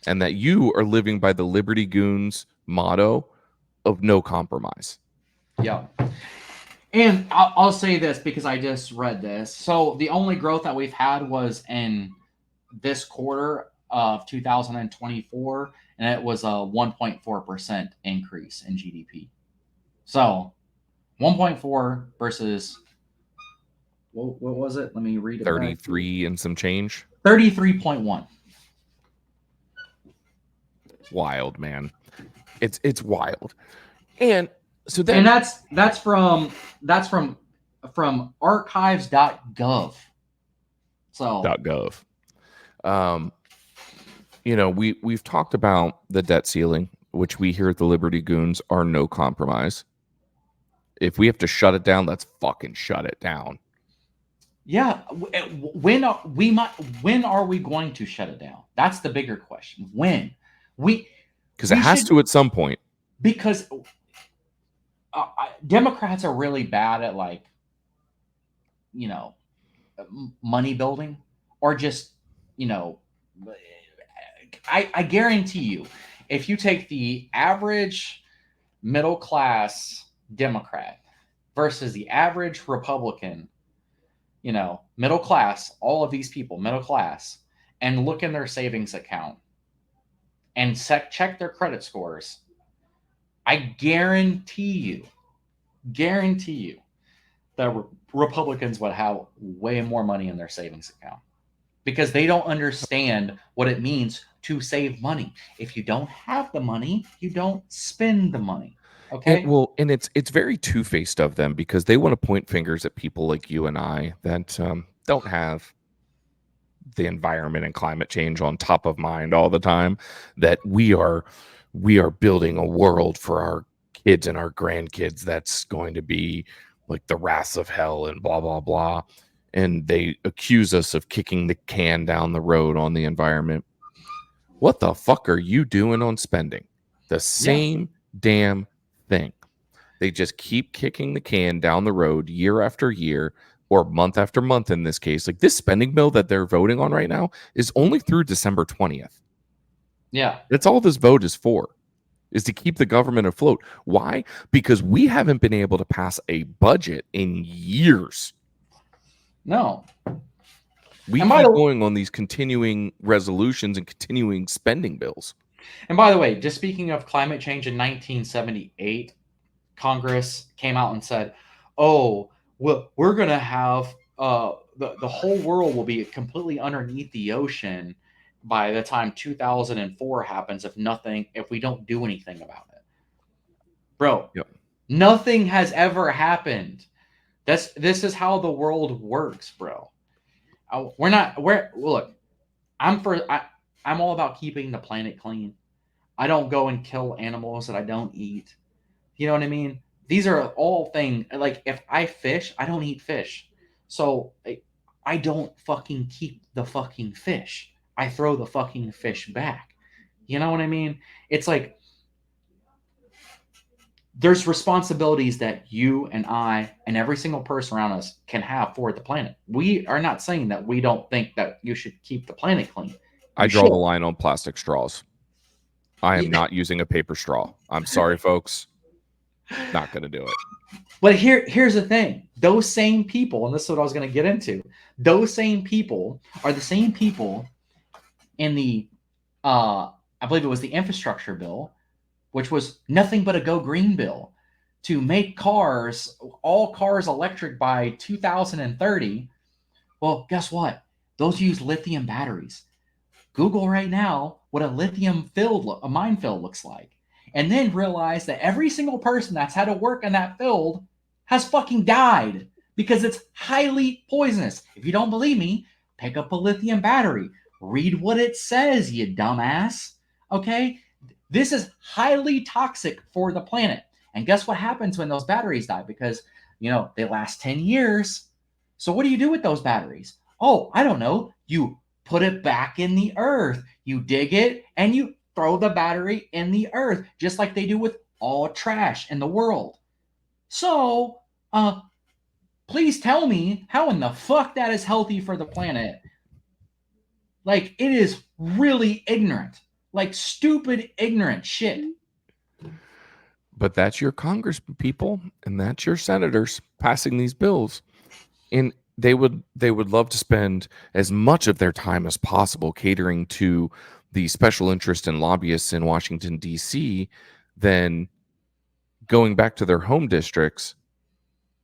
And that you are living by the Liberty Goons motto of no compromise. Yeah. And I'll say this because I just read this. So the only growth that we've had was in this quarter of 2024, and it was a 1.4% increase in GDP. So 1.4 versus, what was it? Let me read it. 33 and some change. 33.1. Wild, man. It's wild. And so then, and that's from archives.gov. So .gov. We've talked about the debt ceiling, which we here at the Liberty Goons are no compromise. If we have to shut it down, let's fucking shut it down. yeah, when are we going to shut it down? That's the bigger question. When? Because it has to at some point. Because Democrats are really bad at money building, or just I guarantee you, if you take the average middle class Democrat versus the average Republican, middle class, all of these people, middle class, and look in their savings account and check their credit scores, I guarantee you that Republicans would have way more money in their savings account, because they don't understand what it means to save money. If you don't have the money, you don't spend the money. Okay. And it's very two-faced of them, because they want to point fingers at people like you and I that don't have the environment and climate change on top of mind all the time, that we are building a world for our kids and our grandkids that's going to be like the wrath of hell and blah blah blah, and they accuse us of kicking the can down the road on the environment. What the fuck are you doing on spending? The same damn thing. They just keep kicking the can down the road year after year, or month after month in this case. Like, this spending bill that they're voting on right now is only through December 20th. Yeah. That's all this vote is for, is to keep the government afloat. Why? Because we haven't been able to pass a budget in years. No. We keep going on these continuing resolutions and continuing spending bills. And by the way, just speaking of climate change, in 1978, Congress came out and said, "Oh, well, we're going to have the whole world will be completely underneath the ocean by the time 2004 happens if we don't do anything about it." Bro, nothing has ever happened. This is how the world works, bro. Look, I'm all about keeping the planet clean. I don't go and kill animals that I don't eat. You know what I mean? These are all things, like, if I fish, I don't eat fish. So I don't fucking keep the fucking fish. I throw the fucking fish back. You know what I mean? It's like, there's responsibilities that you and I and every single person around us can have for the planet. We are not saying that we don't think that you should keep the planet clean. I draw the line on plastic straws. I am not using a paper straw. I'm sorry, folks. Not going to do it. But here's the thing. Those same people, and this is what I was going to get into, those same people are the same people in the, I believe it was the infrastructure bill, which was nothing but a go green bill, to make all cars electric by 2030. Well, guess what? Those use lithium batteries. Google right now what a lithium minefield looks like, and then realize that every single person that's had to work in that field has fucking died because it's highly poisonous. If you don't believe me, pick up a lithium battery. Read what it says, you dumbass. Okay? This is highly toxic for the planet. And guess what happens when those batteries die? Because, they last 10 years. So what do you do with those batteries? Oh, I don't know. You put it back in the earth. You dig it and you throw the battery in the earth, just like they do with all trash in the world. So, please tell me how in the fuck that is healthy for the planet. Like, it is really ignorant. Like, stupid, ignorant shit. But that's your Congress people, and that's your senators passing these bills. And they would love to spend as much of their time as possible catering to the special interest and lobbyists in Washington, D.C., than going back to their home districts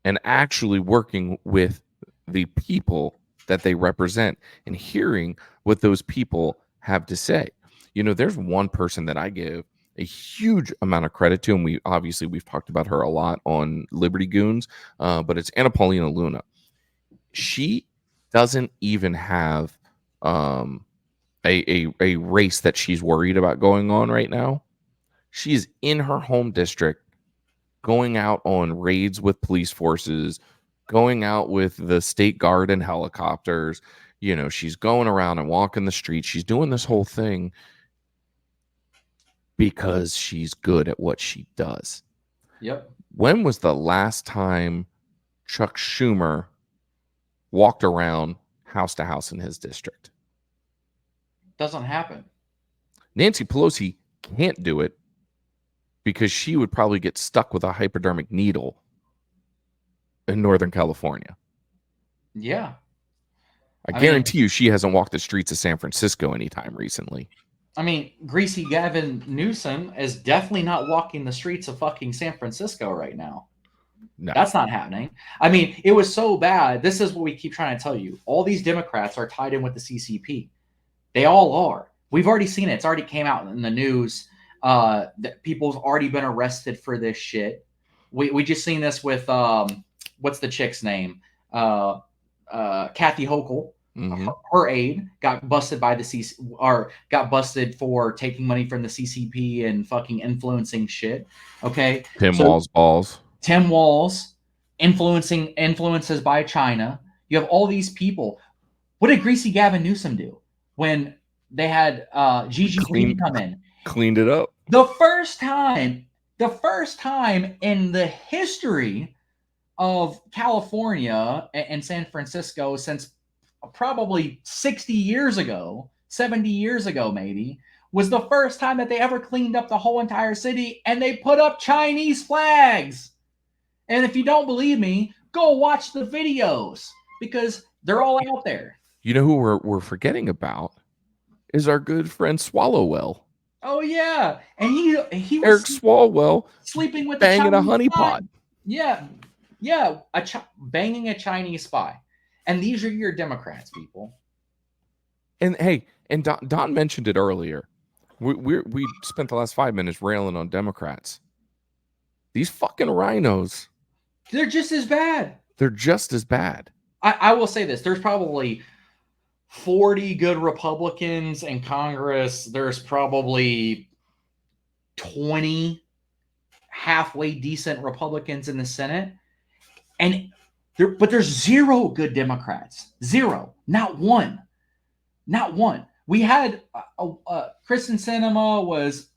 and actually working with the people that they represent and hearing what those people have to say. There's one person that I give a huge amount of credit to, and we've talked about her a lot on Liberty Goons, but it's Anna Paulina Luna. She doesn't even have a race that she's worried about going on right now. She's in her home district, going out on raids with police forces, going out with the state guard and helicopters. You know, she's going around and walking the streets. She's doing this whole thing because she's good at what she does. Yep. When was the last time Chuck Schumer walked around house to house in his district? Doesn't happen. Nancy Pelosi can't do it because she would probably get stuck with a hypodermic needle in Northern California. Yeah. I guarantee you she hasn't walked the streets of San Francisco anytime recently. I mean, greasy Gavin Newsom is definitely not walking the streets of fucking San Francisco right now. No. That's not happening. I mean, it was so bad. This is what we keep trying to tell you. All these Democrats are tied in with the CCP. They all are. We've already seen it. It's already came out in the news that people's already been arrested for this shit. We just seen this with what's the chick's name? Kathy Hochul. Mm-hmm. Her aide got busted by the CC, or got busted for taking money from the CCP and fucking influencing shit. Okay, Tim Walz balls. Tim Walz influences by China. You have all these people. What did greasy Gavin Newsom do when they had Gigi come in? Cleaned it up. The first time in the history of California and San Francisco since probably 60 years ago, 70 years ago maybe, was the first time that they ever cleaned up the whole entire city, and they put up Chinese flags. And if you don't believe me, go watch the videos because they're all out there. You know who we're forgetting about is our good friend Swallowwell. Oh yeah, and he was Eric Swalwell sleeping with banging a a honeypot. Yeah, banging a Chinese spy. And these are your Democrats, people. And hey, and Don mentioned it earlier. We spent the last 5 minutes railing on Democrats. These fucking rhinos. They're just as bad. They're just as bad. I will say this. There's probably 40 good Republicans in Congress. There's probably 20 halfway decent Republicans in the Senate. But there's zero good Democrats. Zero. Not one. Not one. We had Kristen Sinema was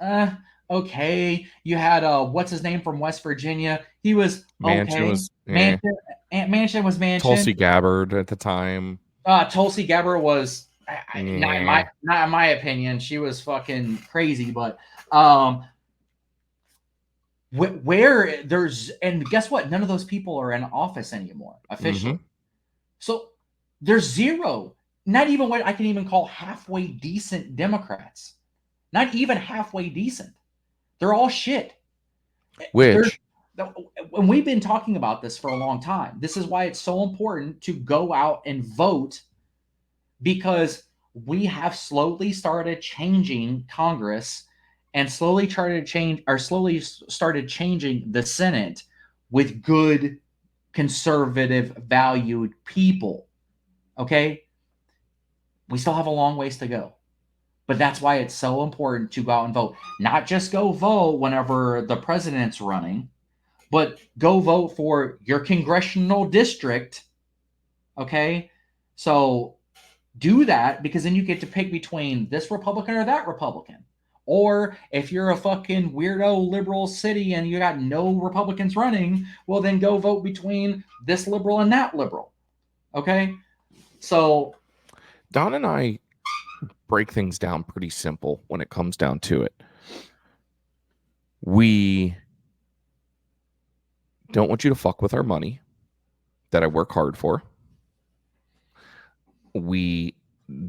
okay. You had what's his name from West Virginia? He was okay. Manchin was Manchin. Tulsi Gabbard at the time. Tulsi Gabbard was not in my opinion. She was fucking crazy, but where there's, and guess what? None of those people are in office anymore officially. Mm-hmm. So there's zero, not even what I can even call halfway decent Democrats. Not even halfway decent. They're all shit. Which, and we've been talking about this for a long time. This is why it's so important to go out and vote, because we have slowly started changing Congress and slowly started changing the Senate with good, conservative, valued people. Okay? We still have a long ways to go. But that's why it's so important to go out and vote. Not just go vote whenever the president's running, but go vote for your congressional district. Okay? So do that, because then you get to pick between this Republican or that Republican. Or if you're a fucking weirdo liberal city and you got no Republicans running, well, then go vote between this liberal and that liberal. Okay? So Don and I break things down pretty simple when it comes down to it. We don't want you to fuck with our money that I work hard for. We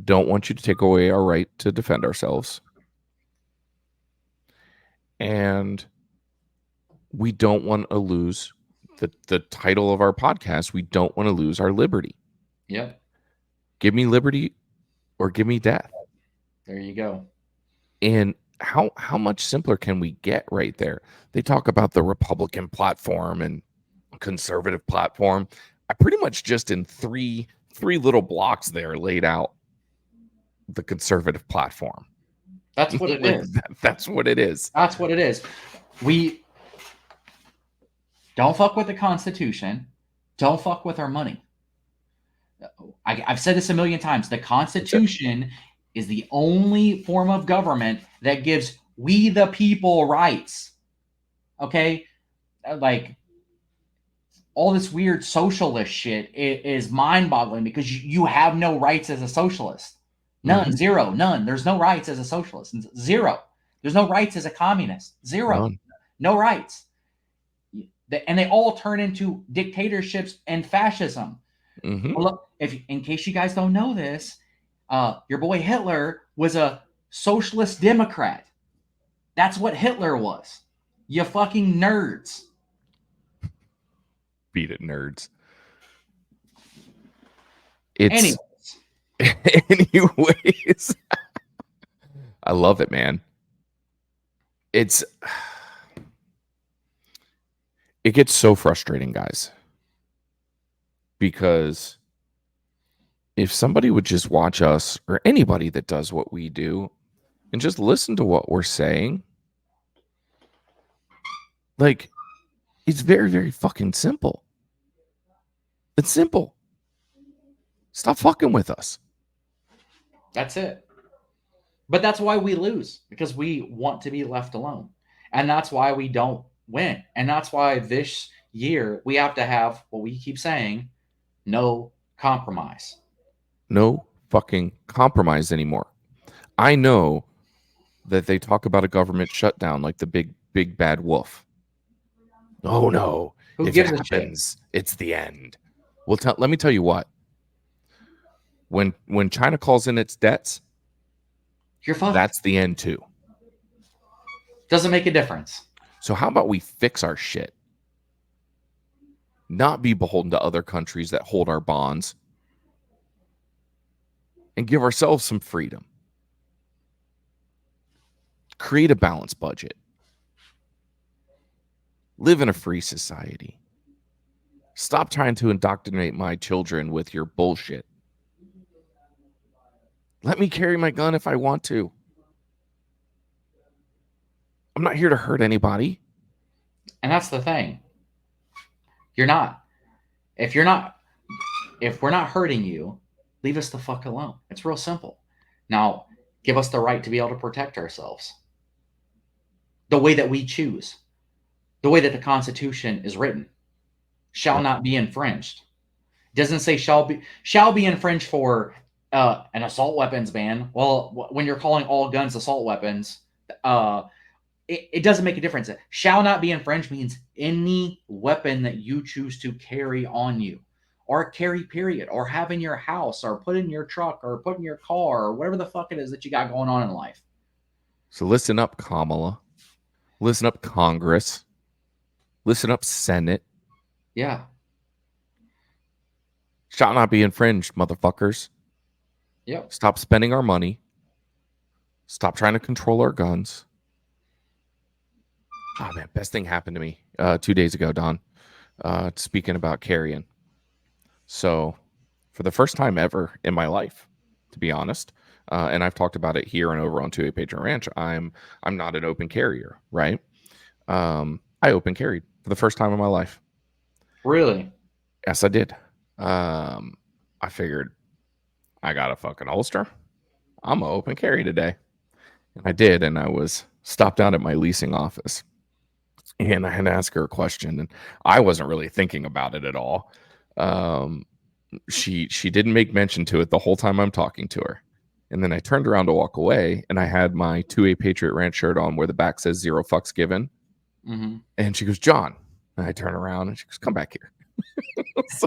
don't want you to take away our right to defend ourselves. And we don't want to lose the title of our podcast. We don't want to lose our liberty. Yep. Give me liberty or give me death. There you go. And how much simpler can we get right there? They talk about the Republican platform and conservative platform. I pretty much just in three three little blocks there laid out the conservative platform. That's what it is. That's what it is. That's what it is. We don't fuck with the Constitution. Don't fuck with our money. I've said this a million times. The Constitution is the only form of government that gives we the people rights. Okay? Like, all this weird socialist shit is mind-boggling because you have no rights as a socialist. None. Zero. None. There's no rights as a socialist. Zero. There's no rights as a communist. Zero. None. No rights. And they all turn into dictatorships and fascism. Well, look, in case you guys don't know this, your boy Hitler was a socialist Democrat. That's what Hitler was. You fucking nerds. Beat it, nerds. It's anyways. I love it, man. It gets so frustrating, guys, because if somebody would just watch us, or anybody that does what we do, and just listen to what we're saying, like, it's very, very fucking simple. It's simple. Stop fucking with us. That's it. But that's why we lose, because we want to be left alone. And that's why we don't win. And that's why this year we have to have what we keep saying, no compromise. No fucking compromise anymore. I know that they talk about a government shutdown like the big bad wolf. Oh no. Who if gives it a shit? happens, it's the end. Well, let me tell you what. When China calls in its debts, You're fucked. that's the end too. Doesn't make a difference. So how about we fix our shit? Not be beholden to other countries that hold our bonds, and give ourselves some freedom. Create a balanced budget. Live in a free society. Stop trying to indoctrinate my children with your bullshit. Let me carry my gun if I want to. I'm not here to hurt anybody. And that's the thing. You're not. If we're not hurting you, leave us the fuck alone. It's real simple. Now, give us the right to be able to protect ourselves. The way that we choose. The way that the Constitution is written. Shall not be infringed. It doesn't say shall be infringed for an assault weapons ban. Well, when you're calling all guns assault weapons, it doesn't make a difference. Shall not be infringed means any weapon that you choose to carry on you, or carry, period, or have in your house, or put in your truck, or put in your car, or whatever the fuck it is that you got going on in life. So listen up, Kamala. Listen up, Congress. Listen up, Senate. Yeah. Shall not be infringed, motherfuckers. Yep. Stop spending our money. Stop trying to control our guns. Oh, man, best thing happened to me 2 days ago, Don. Speaking about carrying. So, for the first time ever in my life, to be honest, and I've talked about it here and over on 2A Patriot Ranch, I'm not an open carrier, right? I open carried for the first time in my life. Really? Yes, I did. I figured I got a fucking holster. I'm gonna open carry today. And I did, and I was stopped down at my leasing office. And I had to ask her a question, and I wasn't really thinking about it at all. She didn't make mention to it the whole time I'm talking to her. And then I turned around to walk away, and I had my 2A Patriot Ranch shirt on where the back says 0 fucks given. Mm-hmm. And she goes, John. And I turn around, and she goes, come back here. So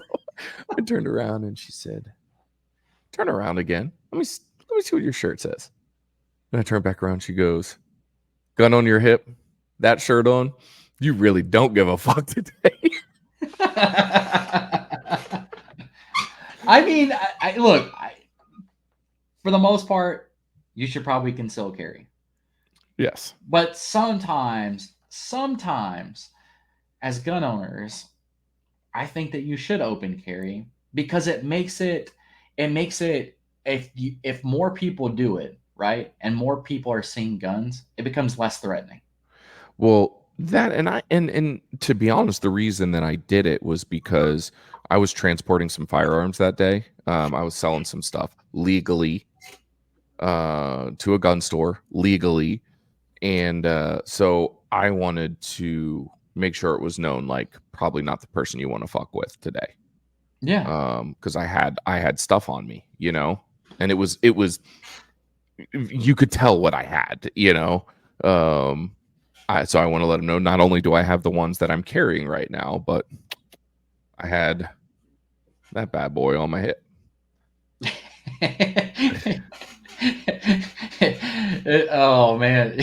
I turned around, and she said, turn around again. Let me see what your shirt says. And I turn back around. She goes, gun on your hip, that shirt on. You really don't give a fuck today. I mean, look, for the most part, you should probably conceal carry. Yes. But sometimes, as gun owners, I think that you should open carry because it makes it it makes it, if more people do it, right, and more people are seeing guns, it becomes less threatening. Well, that and to be honest, the reason that I did it was because I was transporting some firearms that day. I was selling some stuff legally to a gun store legally, and so I wanted to make sure it was known, like, probably not the person you want to fuck with today. Yeah. Because I had stuff on me, and it was you could tell what I had, so I want to let them know, not only do I have the ones that I'm carrying right now, but I had that bad boy on my hip. Oh man,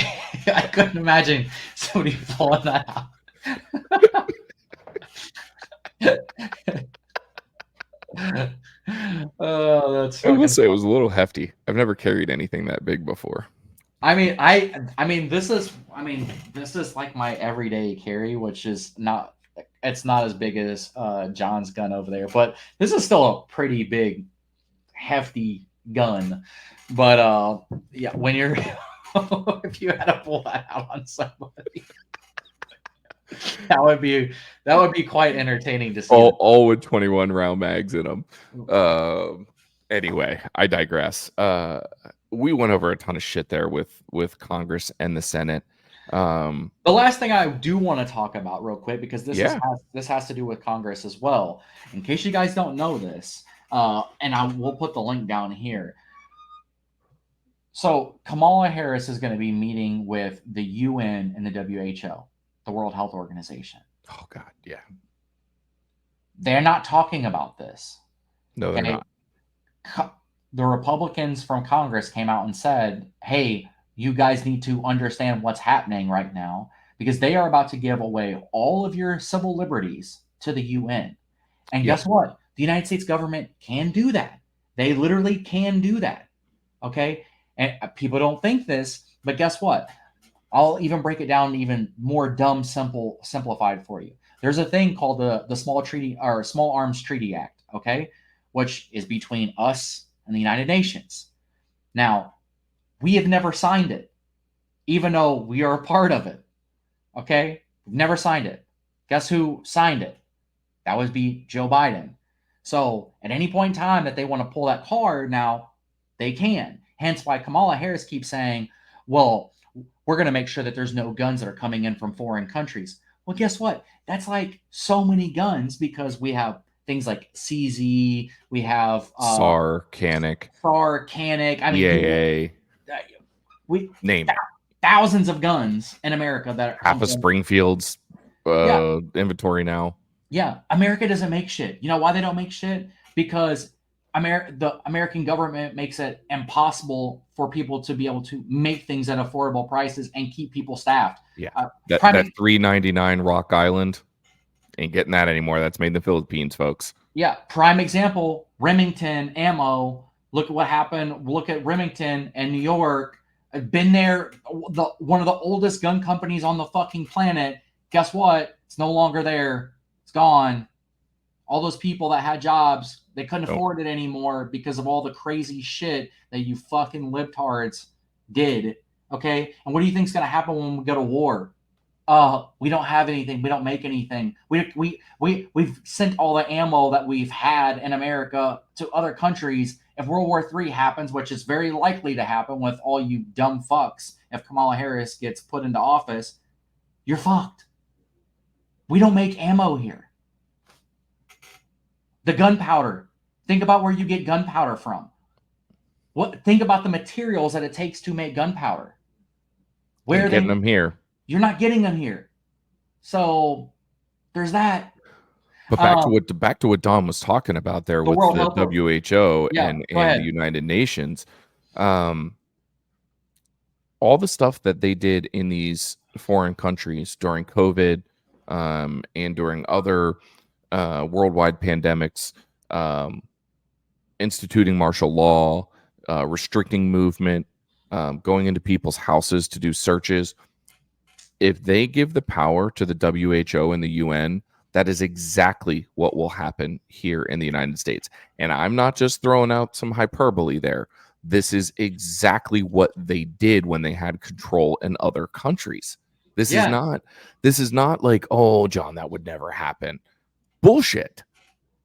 I couldn't imagine somebody pulling that out. Oh, that's I will fucking say it fun. was a little hefty. I've never carried anything that big before. I mean, this is like my everyday carry, which is not. It's not as big as John's gun over there, but this is still a pretty big, hefty gun. But yeah, when you're if you had to pull that out on somebody, that would be quite entertaining to see. All with 21 round mags in them. Anyway, I digress. We went over a ton of shit there with Congress and the Senate. The last thing I do want to talk about real quick, because Yeah. this has to do with Congress as well. In case you guys don't know this, and we'll put the link down here. So Kamala Harris is going to be meeting with the UN and the WHO, the World Health Organization. Oh God, yeah. They're not talking about this. No, they're not. The Republicans from Congress came out and said, hey, you guys need to understand what's happening right now, because they are about to give away all of your civil liberties to the UN. And Yeah. guess what? The United States government can do that. They literally can do that. Okay? And people don't think this, but guess what? I'll even break it down even more simplified for you. There's a thing called the Small Arms Treaty Act, okay, which is between us and the United Nations. Now, we have never signed it, even though we are a part of it. Okay, we've never signed it. Guess who signed it? That would be Joe Biden. So, at any point in time that they want to pull that card, now they can. Hence, why Kamala Harris keeps saying, "Well, we're going to make sure that there's no guns that are coming in from foreign countries." Well, guess what? That's like so many guns, because we have things like CZ, we have SAR, Canic, I mean, EAA, we name it. Thousands of guns in America that are Half of Springfield's inventory now. Yeah, America doesn't make shit. You know why they don't make shit? Because the American government makes it impossible for people to be able to make things at affordable prices and keep people staffed. Yeah, that $3.99 Rock Island ain't getting that anymore. That's made in the Philippines, folks. Yeah, prime example, Remington ammo. Look at what happened. Look at Remington and New York. I've been there. One of the oldest gun companies on the fucking planet. Guess what? It's no longer there. It's gone. All those people that had jobs, they couldn't afford it anymore because of all the crazy shit that you fucking libtards did. Okay? And what do you think's going to happen when we go to war? We don't have anything. We don't make anything. We've sent all the ammo that we've had in America to other countries. If World War III happens, which is very likely to happen with all you dumb fucks, if Kamala Harris gets put into office, you're fucked. We don't make ammo here. The gunpowder. Think about where you get gunpowder from. Think about the materials that it takes to make gunpowder. Where are they getting them here? You're not getting them here. So there's that. But back to what Don was talking about there with the WHO and the United Nations. All the stuff that they did in these foreign countries during COVID and during other worldwide pandemics, instituting martial law, restricting movement, going into people's houses to do searches. If they give the power to the WHO and the UN, That is exactly what will happen here in the United States. And I'm not just throwing out some hyperbole there. This is exactly what they did when they had control in other countries. This is not like, oh, John, that would never happen. Bullshit.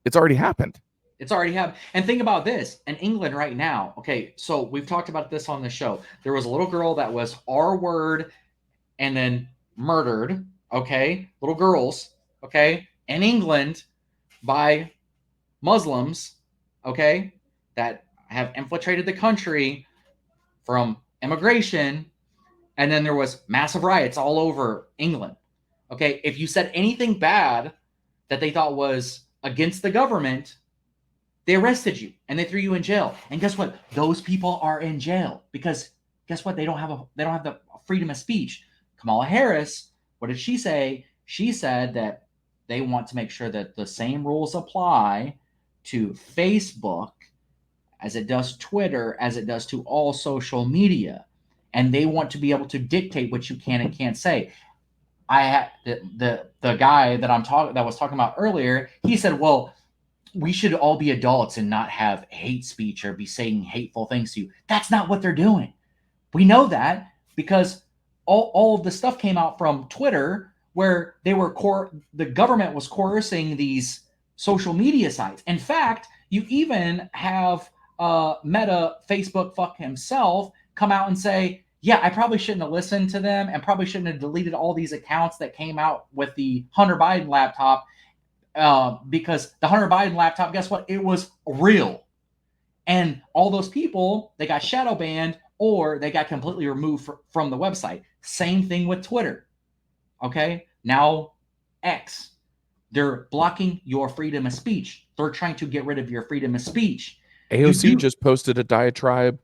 It's already happened. It's already happened. And think about this. In England right now, okay, so we've talked about this on the show. There was a little girl that was R-word and then murdered, okay? Little girls, okay? In England by Muslims, okay? That have infiltrated the country from immigration. And then there was massive riots all over England. Okay, if you said anything bad that they thought was against the government, they arrested you and they threw you in jail. And guess what? Those people are in jail because guess what? They don't have the freedom of speech. Kamala Harris, what did she say? She said that they want to make sure that the same rules apply to Facebook as it does Twitter, as it does to all social media. And they want to be able to dictate what you can and can't say. I had the guy that was talking about earlier. He said, "Well, we should all be adults and not have hate speech or be saying hateful things to you." That's not what they're doing. We know that because all of the stuff came out from Twitter where the government was coercing these social media sites. In fact, you even have Meta, Facebook, fuck himself, come out and say, yeah, I probably shouldn't have listened to them and probably shouldn't have deleted all these accounts that came out with the Hunter Biden laptop because the Hunter Biden laptop, guess what? It was real. And all those people, they got shadow banned or they got completely removed from the website. Same thing with Twitter. Okay? Now, X. They're blocking your freedom of speech. They're trying to get rid of your freedom of speech. AOC just posted a diatribe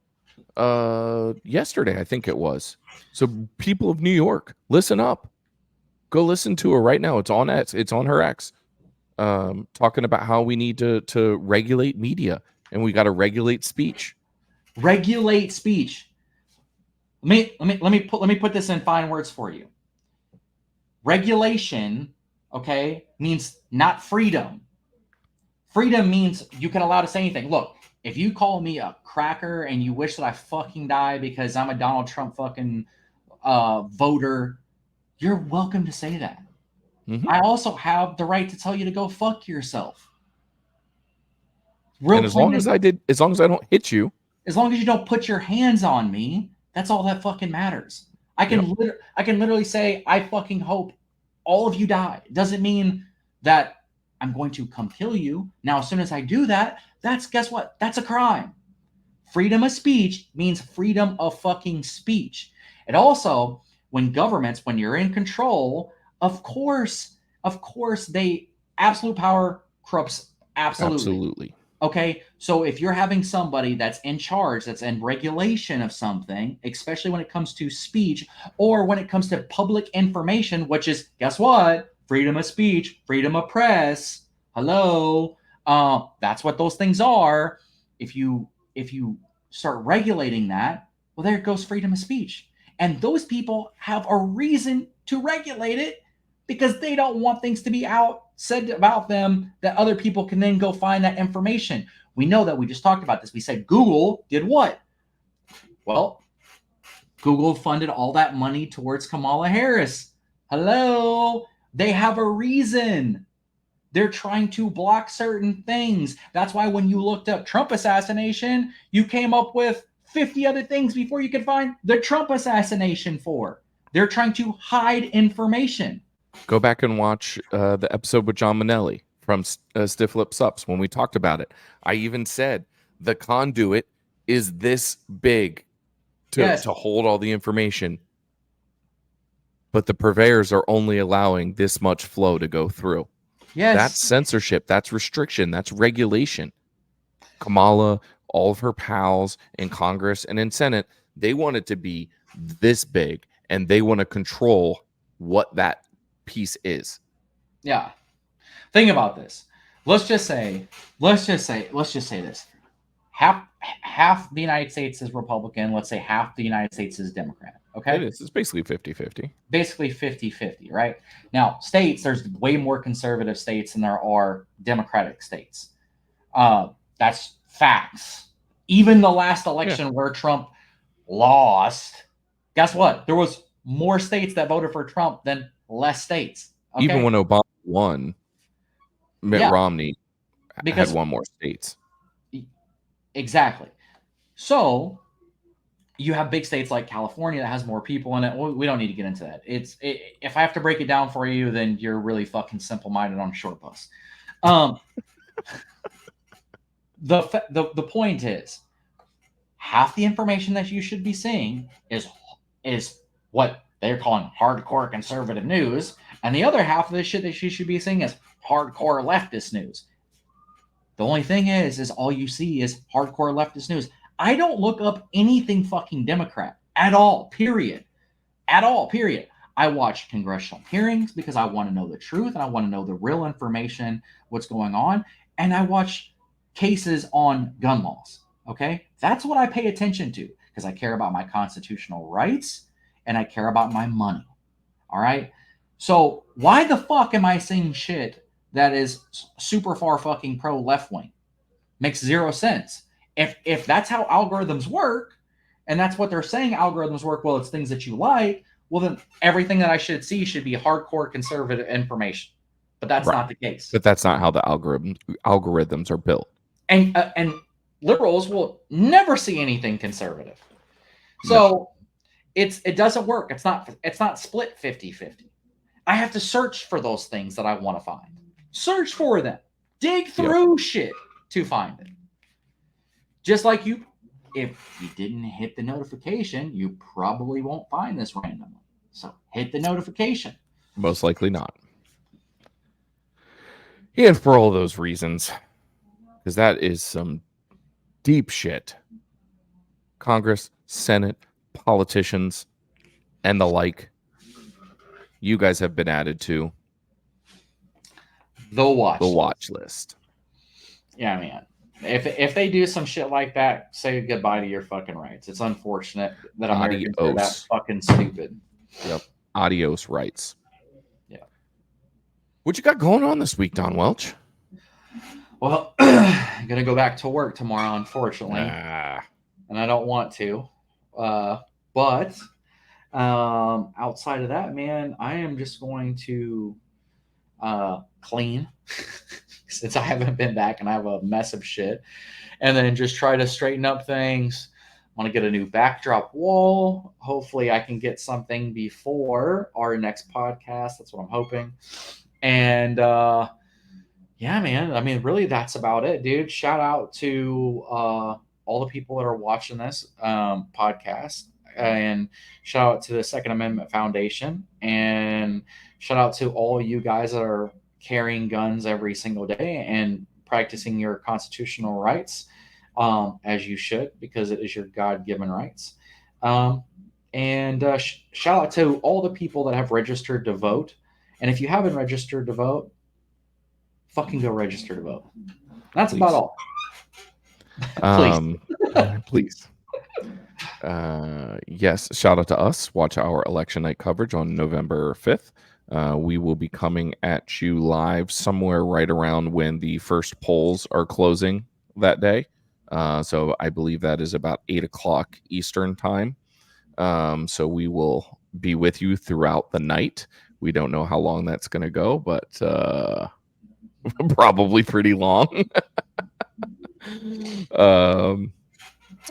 yesterday, I think it was. So people of New York, listen up. Go listen to her right now. It's on X. It's on her X. Talking about how we need to regulate media and we got to regulate speech. Regulate speech. Let me put this in fine words for you. Regulation, okay, means not freedom. Freedom means you can allow to say anything. Look, if you call me a cracker and you wish that I fucking die because I'm a Donald Trump fucking voter, you're welcome to say that. Mm-hmm. I also have the right to tell you to go fuck yourself. And as long as I don't hit you, as long as you don't put your hands on me, that's all that fucking matters. I can literally say, I fucking hope all of you die. It doesn't mean that I'm going to come kill you. Now, as soon as I do that, guess what? That's a crime. Freedom of speech means freedom of fucking speech. It also, when you're in control, of course, absolute power corrupts absolutely. Absolutely. Okay, so if you're having somebody that's in charge, that's in regulation of something, especially when it comes to speech or when it comes to public information, which is, guess what? Freedom of speech, freedom of press. Hello. That's what those things are. If you start regulating that, well, there goes freedom of speech. And those people have a reason to regulate it because they don't want things to be said about them that other people can then go find that information. We know that. We just talked about this. We said Google did what? Well, Google funded all that money towards Kamala Harris. Hello. They have a reason. They're trying to block certain things. That's why when you looked up Trump assassination, you came up with 50 other things before you could find the Trump assassination for. They're trying to hide information. Go back and watch the episode with John Manelli from Stiff Lip Sups when we talked about it. I even said the conduit is this big to hold all the information, but the purveyors are only allowing this much flow to go through. Yes. That's censorship. That's restriction. That's regulation. Kamala, all of her pals in Congress and in Senate, they want it to be this big, and they want to control what that piece is. Yeah. Think about this. Let's just say this. Half the United States is Republican. Let's say half the United States is Democrat. Okay. It is. It's basically 50-50. Basically 50-50, right? Now, states, there's way more conservative states than there are Democratic states. That's facts. Even the last election where Trump lost, guess what? There was more states that voted for Trump than less states. Okay? Even when Obama won, Mitt Romney had won more states. Exactly. So you have big states like California that has more people in it. We don't need to get into that. If I have to break it down for you, then you're really fucking simple-minded on a short bus. The point is, half the information that you should be seeing is what they're calling hardcore conservative news, and the other half of the shit that you should be seeing is hardcore leftist news. The only thing is all you see is hardcore leftist news. I don't look up anything fucking Democrat at all, period. At all, period. I watch congressional hearings because I want to know the truth and I want to know the real information, what's going on. And I watch cases on gun laws, okay? That's what I pay attention to because I care about my constitutional rights and I care about my money, all right? So why the fuck am I seeing shit that is super far fucking pro left wing? Makes zero sense. If that's how algorithms work, and that's what they're saying algorithms work, well, it's things that you like, well, then everything that I should see should be hardcore conservative information. But that's not the case. But that's not how the algorithms are built. And liberals will never see anything conservative. So it doesn't work. It's not split 50-50. I have to search for those things that I want to find. Search for them. Dig through shit to find it. Just like if you didn't hit the notification, you probably won't find this randomly. So hit the notification. Most likely not. And for all those reasons, because that is some deep shit. Congress, Senate, politicians, and the like, you guys have been added to the watch list. Yeah, man. If they do some shit like that, say goodbye to your fucking rights. It's unfortunate that Americans are that fucking stupid. Yep. Adios rights. Yeah. What you got going on this week, Don Welch? Well, I'm going to go back to work tomorrow, unfortunately. And I don't want to. But outside of that, man, I am just going to clean. Since I haven't been back and I have a mess of shit. And then just try to straighten up things. I want to get a new backdrop wall. Hopefully I can get something before our next podcast. That's what I'm hoping. And yeah, man. I mean, really, that's about it, dude. Shout out to all the people that are watching this podcast. And shout out to the Second Amendment Foundation. And shout out to all you guys that are carrying guns every single day and practicing your constitutional rights as you should, because it is your God-given rights. And shout out to all the people that have registered to vote. And if you haven't registered to vote, fucking go register to vote. That's about all. Please. Yes, shout out to us. Watch our election night coverage on November 5th. We will be coming at you live somewhere right around when the first polls are closing that day. So I believe that is about 8 o'clock Eastern time. So we will be with you throughout the night. We don't know how long that's going to go, but probably pretty long.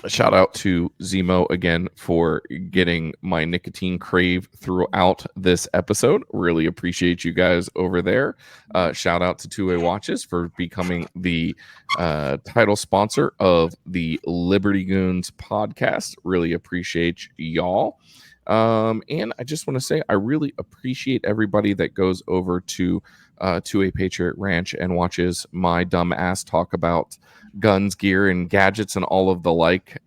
Shout out to Zemo again for getting my nicotine crave throughout this episode. Really appreciate you guys over there. Shout out to Two-Way Watches for becoming the title sponsor of the Liberty Goons podcast. Really appreciate y'all. And I just want to say I really appreciate everybody that goes over to a Patriot Ranch and watches my dumb ass talk about guns, gear, and gadgets and all of the like.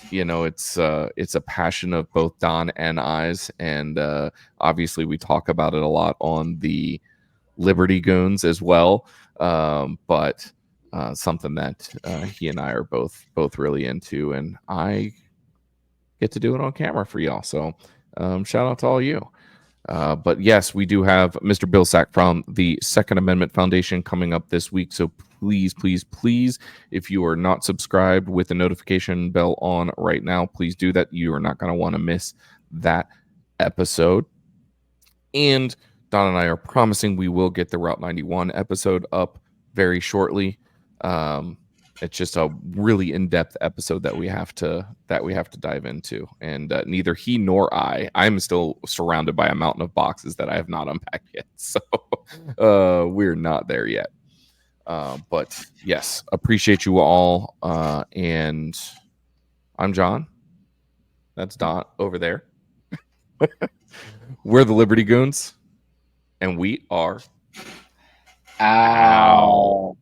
You know, it's a passion of both Don and I's, and obviously we talk about it a lot on the Liberty Goons as well. But something that he and I are both really into, and I get to do it on camera for y'all. So shout out to all you. But yes, we do have Mr. Bill Sack from the Second Amendment Foundation coming up this week. So please, please, please, if you are not subscribed with the notification bell on right now, please do that. You are not going to want to miss that episode. And Don and I are promising we will get the Route 91 episode up very shortly. It's just a really in-depth episode that we have to dive into, and neither he nor I'm still surrounded by a mountain of boxes that I have not unpacked yet, so we're not there yet. But yes, appreciate you all, and I'm John. That's Don over there. We're the Liberty Goons, and we are out.